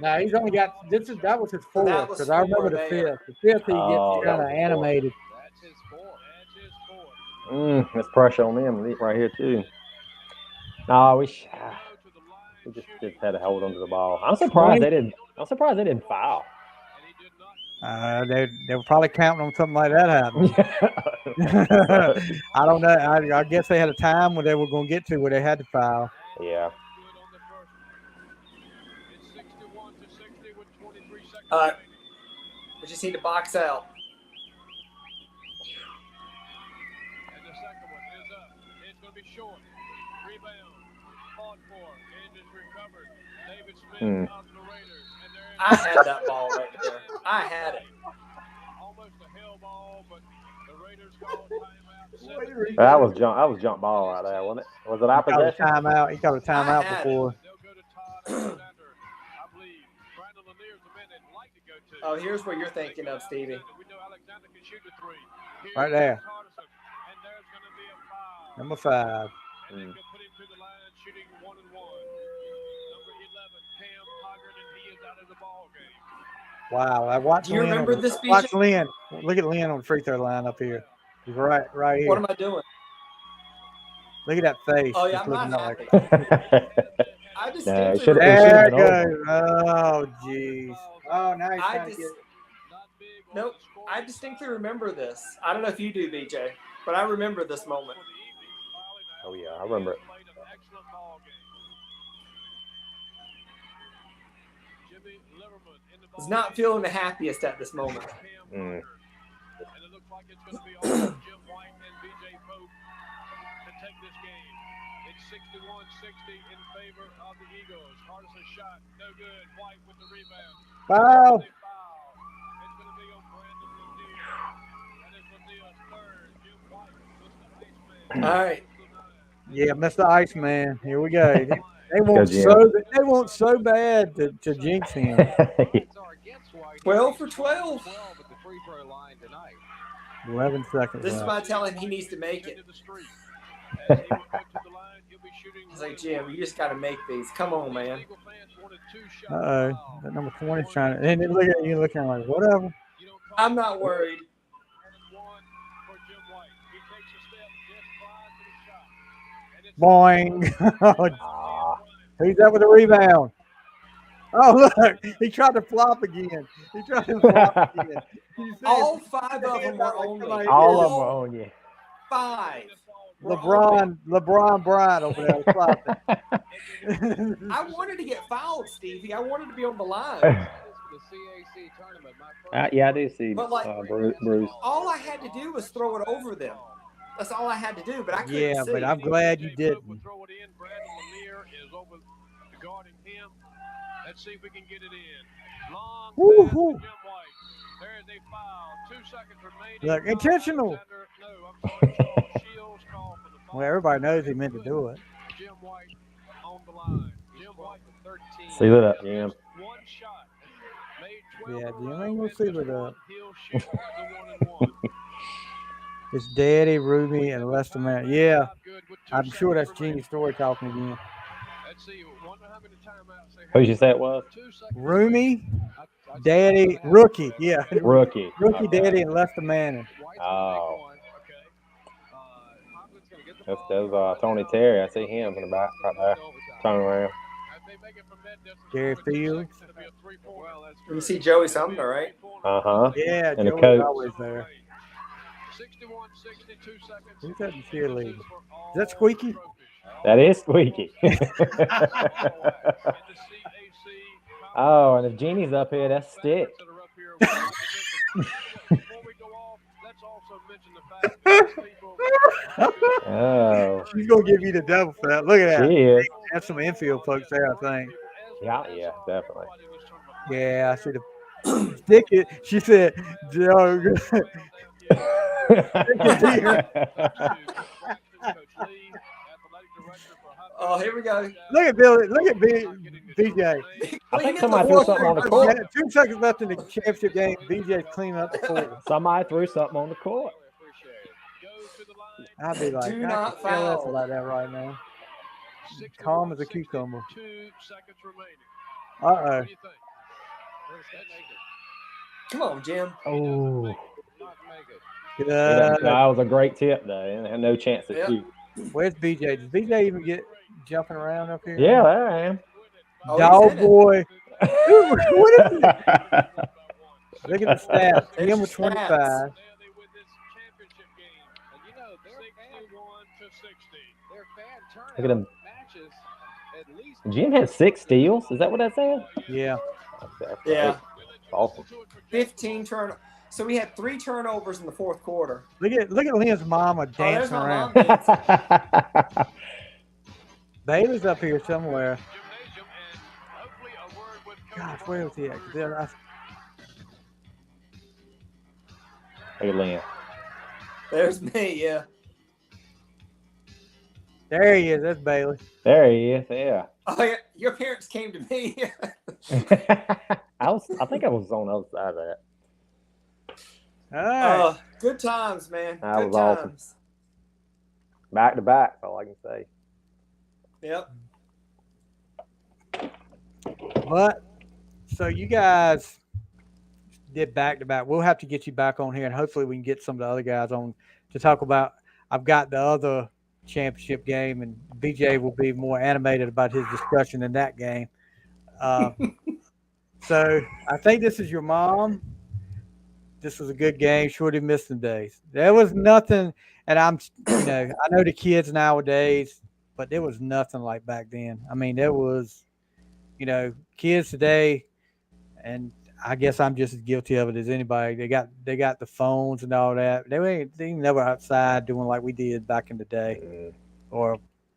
No, he's only got that was his fourth That was because I remember four the there. fifth. The fifth he Oh, gets that kind of was four. animated. That's his fourth. That's his fourth. There's pressure on them right here too. No, we just had to hold onto the ball. I'm surprised they didn't foul. And he did not. They were probably counting on something like that happening. I don't know. I guess they had a time when they were going to get to where they had to foul. Yeah. Good on the first one. It's 61-60 with 23 seconds. All right. remaining. We just need to box out. short. Rebound. Fought for. And is recovered. David Smith of the Raiders. And there I had that ball right there. I had it. Almost a hell ball, but the Raiders called timeout. That was jump ball right there, wasn't it? Was it our He got a possession? timeout. He got a timeout had it. before. They'll go to Todd Alexander. I believe Brandon Lanier's the man they'd like to go to. Oh, here's what you're thinking of, Stevie. We know Alexander can shoot the three. Right there. And there's going to be a foul. Number 5. And they can put him to the line, shooting 1 and 1. Number 11, Cam Hoggard, and he is out of the ball game. Wow. I watched Do you Lynn. remember this, BJ? Watch Lynn. Look at Lynn on the free throw line up here. He's right here. What am I doing? Look at that face. Oh, yeah, Just I'm not looking happy. I just Yeah, it distinctly should've- There it been goes. Oh, jeez. Oh, now he's I trying to just get. nope. I distinctly remember this. I don't know if you do, BJ, but I remember this moment. Oh yeah, I remember it. Was not feeling the happiest at this moment. And it looks like it's going to be all Jim White and BJ Pope to take this game. It's 61-60 in favor of the Eagles. Hardison shot, no good. White with the rebound. Foul. It's going to be on Brandon Lanier. That is Lanier's third. Jim White, Mr. Iceman. All right. Yeah, Mr. Iceman. Here we go. They want so bad to jinx him. 12 for 12. 11 seconds. This is left. why I tell him he needs to make it. It's like, Jim, you just got to make these. Come on, man. Uh-oh. That number 20 is trying to. And then look at you looking like, whatever. I'm not worried. Boing. Who's that with the rebound? Oh, look. He tried to flop again. You see All it? 5 of them were on me. All of them were on you. 5. were on LeBron Bryant over there flopping. me. I wanted to get fouled, Stevie. I wanted to be on the line. Yeah, I do see But, like, Bruce. All I had to do was throw it over them. That's all I had to do, but I couldn't Yeah, see. but I'm glad you didn't. Throw it in. Brandon Lanier is over guarding him. Let's see if we can get it in. Long Woo-hoo. pass to Jim White. There is a foul. 2 seconds remaining. Look, intentional. Alexander, no, I'm sorry. Shields called for the foul. Well, everybody knows he meant to do it. Jim White on the line. Jim White with 13. See that up, Jim. One shot. Made 12 Yeah, in a Jim row, ain't gonna and see just it one. up. He'll shoot the 1 and 1. It's Daddy, Ruby, and Lester Man. Yeah, Good with 2 I'm sure that's seconds Genie remaining. Story talking again. Let's see. Wonder how many timeouts they have. Who'd you say it was? 2 seconds. Roomy, I'd Daddy, say Rookie. Yeah, Rookie. Rookie, Okay. Daddy, and Lester Manning. White's gonna make Oh. one. Okay. Hopkins gonna get the That's ball. Tony Terry. I see him in the back right there. Turning around. If they make it from that distance, Gary over 2 Fields. seconds, it'll be a 3-point. Well, that's You see Joey Sumner, right? Uh-huh. Yeah, And the Joey's coach. always there. 61, 62 seconds. Who's that in cheerleading? Is that Squeaky? That is Squeaky. Oh, and if Genie's up here, that's Stick. Oh, She's gonna give you the double for that. Look at that. she is. That's some infield folks there, I think. Yeah, definitely. Yeah, I see the stick it. She said, Joe. Oh, here we go. Look at Billy. Look at BJ. I think somebody threw something on the court. 2 seconds left in the championship game. BJ's cleaning up the court. Somebody threw something on the court. I'd be like, Do I not could care less foul. about that right now. Calm as a cucumber. 2 seconds remaining. Uh-oh. What do you think? Come on, Jim. Oh, Not make it. Good. that was a great tip, though. And had no chance to Yep. shoot. Where's BJ? Does BJ even get jumping around up here? Yeah, there I am. Oh, Dog he's in it. boy. What is it? Look at the stats. There's Him with your 25. stats. They win this championship game. And you know, they're 61 to 60. Their fan turnout Look at him. matches at least. Jim had 6 steals. Is that what that said? Yeah. That's Yeah. Awesome. 15 turn. So we had 3 turnovers in the fourth quarter. Look at Lynn's mama There's dancing my around. mom dancing. Bailey's up here somewhere. Gymnasium, and hopefully a word with Coach Gosh, where was he at? Hey, Lynn. There's me, yeah. There he is. That's Bailey. There he is. Yeah. Oh, yeah. Your parents came to me. I think I was on the other side of that. All right. Good times, man. That Good was awesome. times. Back to back, all I can say. Yep. But so you guys did back to back. We'll have to get you back on here, and hopefully we can get some of the other guys on to talk about. I've got the other championship game, and BJ will be more animated about his discussion in that game. So I think this is your mom. This was a good game. Shorty missed some days. There was nothing, and I know the kids nowadays, but there was nothing like back then. I mean, there was, kids today, and I guess I'm just as guilty of it as anybody. They got the phones and all that. They never outside doing like we did back in the day, or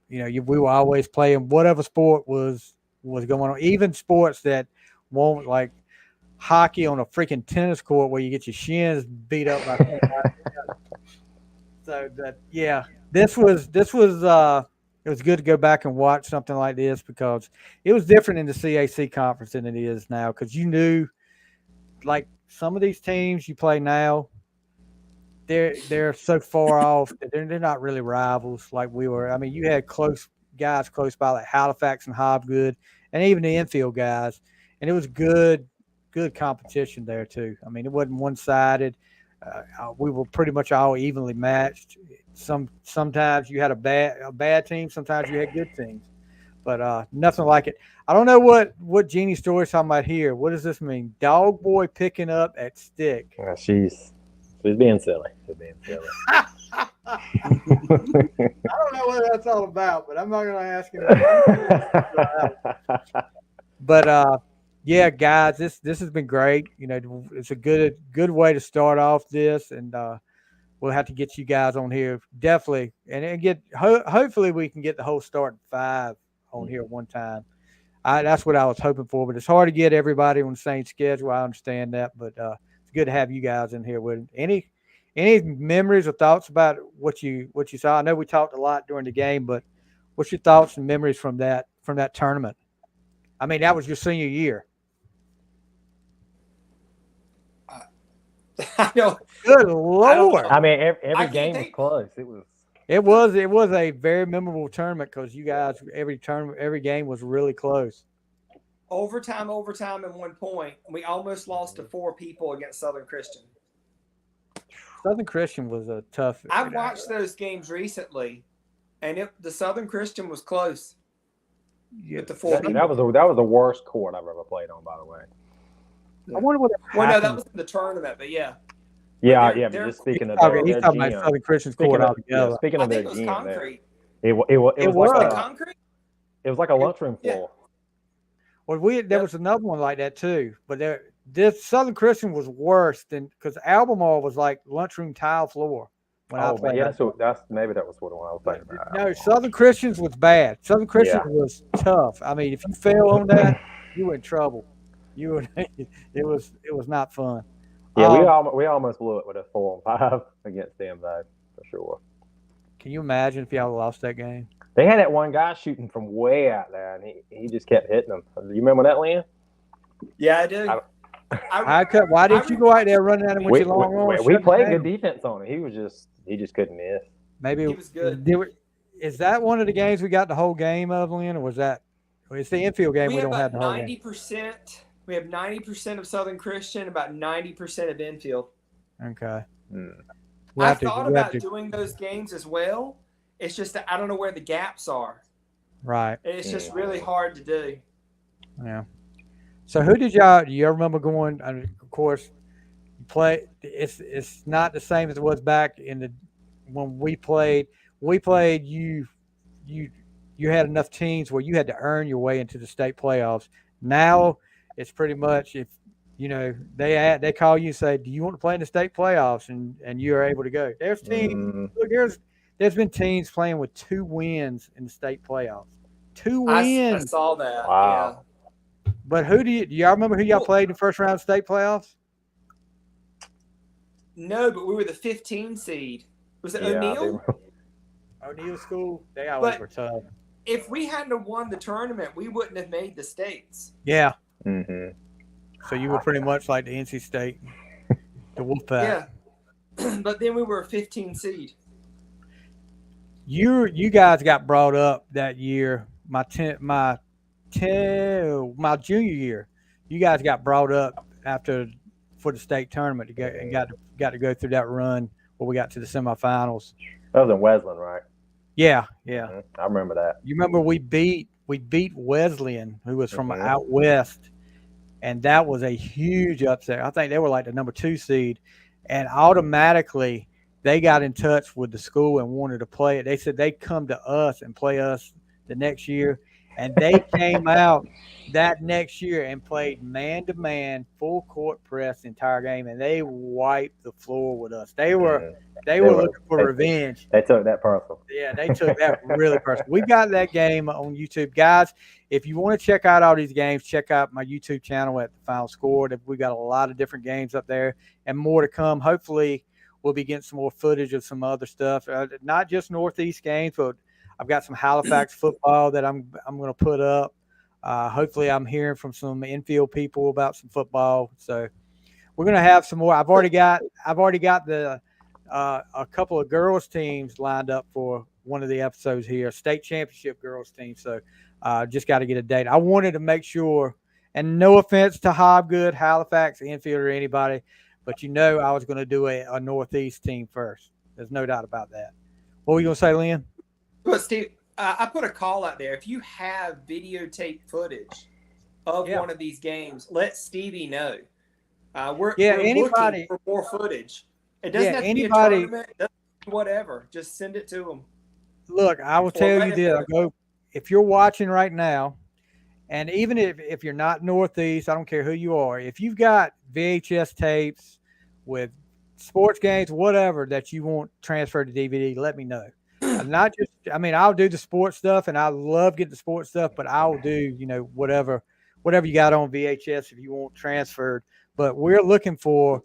we were always playing whatever sport was going on. Even sports that won't, like hockey on a freaking tennis court where you get your shins beat up by somebody. So that this was it was good to go back and watch something like this because it was different in the CAC conference than it is now, because you knew, like, some of these teams you play now, they're so far off that they're not really rivals like we were. I mean, you had close guys close by like Halifax and Hobgood, and even the infield guys, and it was good competition there too. I mean, it wasn't one-sided. We were pretty much all evenly matched. Sometimes you had a bad team, sometimes you had good teams, but nothing like it. I don't know what Jeannie's story's talking about here. What does this mean? Dog boy picking up at stick. She's being silly. I don't know what that's all about, but I'm not going to ask him. But yeah, guys, this has been great. It's a good way to start off this, and we'll have to get you guys on here definitely, and hopefully we can get the whole start 5 on here one time. That's what I was hoping for, but it's hard to get everybody on the same schedule. I understand that, but it's good to have you guys in here. With any memories or thoughts about what you saw? I know we talked a lot during the game, but what's your thoughts and memories from that tournament? I mean, that was your senior year. I know. Good Lord! I mean, every game was close. It was a very memorable tournament because you guys, every game was really close. Overtime, and 1 point. We almost lost to 4 people against Southern Christian. Southern Christian was a tough. I watched those games recently, and the Southern Christian was close. Yeah, with the 4 people. That was the worst court I've ever played on, by the way. I wonder what. Well, no, that was in the tournament, but yeah. But just speaking of he's talking about Southern Christian's court altogether. Speaking of their it was GM, concrete. It was like concrete. It was like a lunchroom floor. Well, there was another one like that too, but this Southern Christian was worse than, because Albemarle was like lunchroom tile floor when I played. Yeah, maybe that was what I was thinking about. No, Southern Christians was bad. Southern Christian was tough. I mean, if you fell on that, you were in trouble. It was not fun. Yeah, we almost blew it with a 4-on-5 against them though, for sure. Can you imagine if y'all lost that game? They had that one guy shooting from way out there, and he just kept hitting them. Do you remember that, Lynn? Yeah, I do. Why didn't you go out there running at him with your long arms? We played good defense on him. He just couldn't miss. Maybe he was good. Is that one of the games we got the whole game of, Lynn, or was that? It's the infield game. We don't have the whole 90%. Game. We have 90% of Southern Christian, about 90% of infield. Okay. I thought about doing those games as well. It's just that I don't know where the gaps are. Right. It's just really hard to do. Yeah. So who do you remember going? I mean, of course, play. It's not the same as it was back when we played. We played. You had enough teams where you had to earn your way into the state playoffs. Now it's pretty much if they call you and say, "Do you want to play in the state playoffs?" And you are able to go. There's teams. Mm, Look, there's been teams playing with 2 wins in the state playoffs. Two I wins. saw that. Yeah. wow. But who do y'all remember who y'all Well, played in the first round of state playoffs? no, but we were the 15 seed. Was it Yeah, I O'Neill? do. O'Neill School. They always But were tough. if we hadn't won the tournament, we wouldn't have made the states. Yeah. Hmm. So you were pretty much like the NC State, the Wolfpack. Yeah. But then we were a 15 seed. You guys got brought up that year. My junior year. You guys got brought up after for the state tournament to go and got to go through that run where we got to the semifinals. That was in Wesleyan, right? Yeah, yeah. I remember that. You remember we beat Wesleyan, who was from Mhm. out west, and that was a huge upset. I think they were like the number 2 seed, and automatically they got in touch with the school and wanted to play it. They said they'd come to us and play us the next year, and they came out that next year and played man to man, full court press the entire game, and they wiped the floor with us. They were Mhm. they They were were. looking for They, revenge. they took that personal. Yeah, they took that really personal. We got that game on YouTube, guys. If you want to check out all these games, check out my YouTube channel at the Final Score. We got a lot of different games up there, and more to come. Hopefully, we'll be getting some more footage of some other stuff, not just Northeast games, but I've got some Halifax football that I'm going to put up. Hopefully, I'm hearing from some infield people about some football. So we're going to have some more. I've already got the a couple of girls teams lined up for one of the episodes here, state championship girls team. So just got to get a date. I wanted to make sure, and no offense to Hobgood, Halifax, Enfield, or anybody, but I was going to do a Northeast team first. There's no doubt about that. What were you going to say, Lynn? But Steve, I put a call out there. If you have videotape footage of Yeah. one of these games, let Stevie know. We're Anybody. looking for more footage. It doesn't have to be a Anybody. tournament. It doesn't have to be whatever. Just send it to them. Look, I will Or tell let you it this. know. If you're watching right now, and even if you're not Northeast, I don't care who you are. If you've got VHS tapes with sports games, whatever that you want transferred to DVD, let me know. Not just, I mean, I'll do the sports stuff, and I love getting the sports stuff, but I'll do, whatever you got on VHS if you want transferred. But we're looking for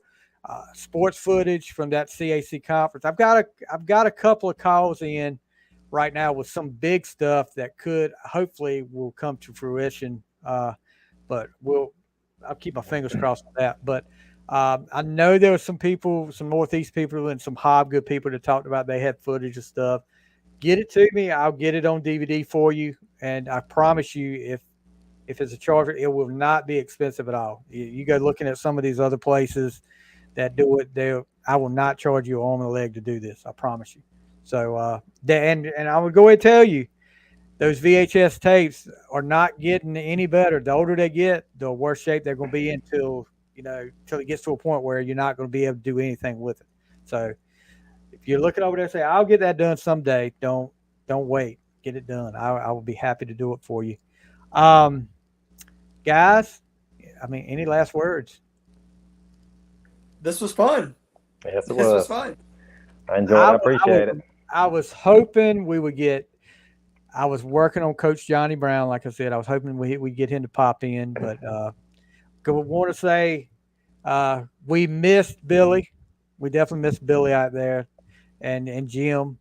sports footage from that CAC conference. I've got a couple of calls in right now with some big stuff that could hopefully will come to fruition. But I'll keep my fingers crossed on that. But I know there were some people, some Northeast people, and some Hobgood people that talked about they had footage of stuff. Get it to me. I'll get it on DVD for you, and I promise you, if it's a charger, it will not be expensive at all. You go looking at some of these other places that do it. I will not charge you an arm and a leg to do this. I promise you. So, and I would go ahead and tell you, those VHS tapes are not getting any better. The older they get, the worse shape they're going to be in till it gets to a point where you're not going to be able to do anything with it. So, if you're looking over there and say, "I'll get that done someday," don't wait. Get it done. I will be happy to do it for you. Um, guys, I mean, any last words? This was fun. Yes, it This was was. fun. I enjoyed it. I appreciate it. I was hoping we would get. I was working on Coach Johnny Brown, like I said. I was hoping we'd get him to pop in, but want to say we missed Billy. We definitely missed Billy out there, and Jim,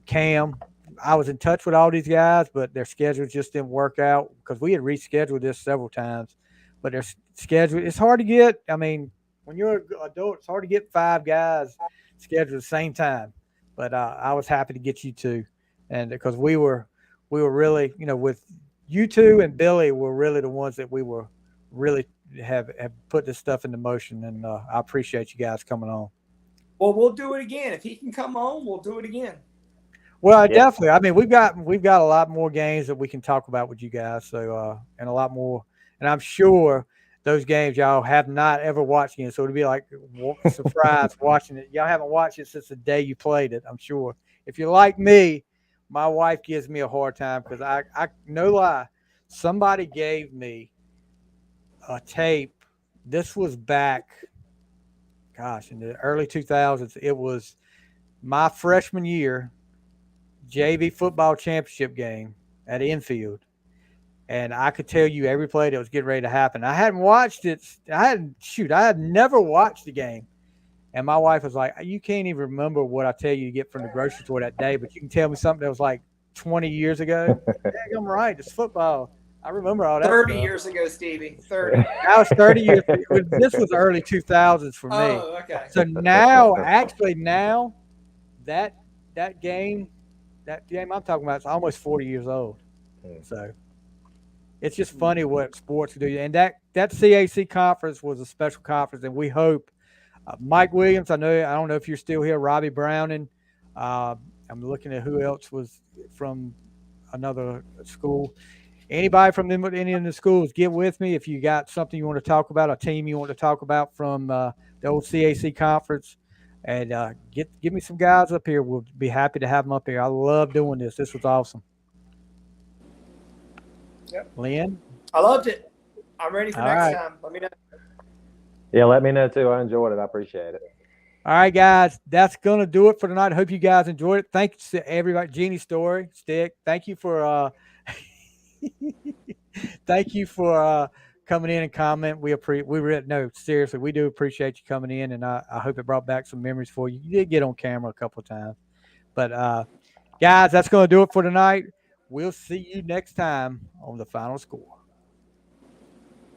Cam. I was in touch with all these guys, but their schedules just didn't work out because we had rescheduled this several times. But their schedule, it's hard to get. I mean, when you're an adult, it's hard to get 5 guys scheduled at the same time. But I was happy to get you two, and because we were really, with you two and Billy were really the ones that we were really have put this stuff into motion, and I appreciate you guys coming on. Well, we'll do it again. If he can come on, we'll do it again. Well, definitely. I mean, we've got a lot more games that we can talk about with you guys. So, and a lot more, and I'm sure those games y'all have not ever watched again. So it'll be like a surprise watching it. Y'all haven't watched it since the day you played it. I'm sure. If you're like me, my wife gives me a hard time because I no lie, somebody gave me a tape This was back, gosh, in the early 2000s. It was my freshman year JV football championship game at infield. And I could tell you every play that was getting ready to happen. I hadn't watched it. I had never watched the game. And my wife was like, "You can't even remember what I tell you to get from the grocery store that day, but you can tell me something that was like 20 years ago." Yeah, I'm right. It's football. I remember all that 30 stuff. years ago, Stevie. 30. That was 30 years. This was early 2000s for me. Oh, okay. So now, actually, now that that game, that game I'm talking about, is almost 40 years old. So it's just funny what sports do. And that CAC conference was a special conference, and we hope Mike Williams. I don't know if you're still here. Robbie Browning. I'm looking at who else was from another school. Anybody from any of the schools, get with me if you got something you want to talk about, a team you want to talk about from the old CAC conference, and give me some guys up here. We'll be happy to have them up here. I love doing this. This was awesome. Yep. Lynn? I loved it. I'm ready for All next right. time. Let me know. Yeah, let me know too. I enjoyed it. I appreciate it. All right, guys, that's going to do it for tonight. I hope you guys enjoyed it. Thanks to everybody. Jeannie Story, Stick, thank you for thank you for coming in and comment. No, seriously, we do appreciate you coming in, and I hope it brought back some memories for you. You did get on camera a couple of times. But guys, that's going to do it for tonight. We'll see you next time on the final score.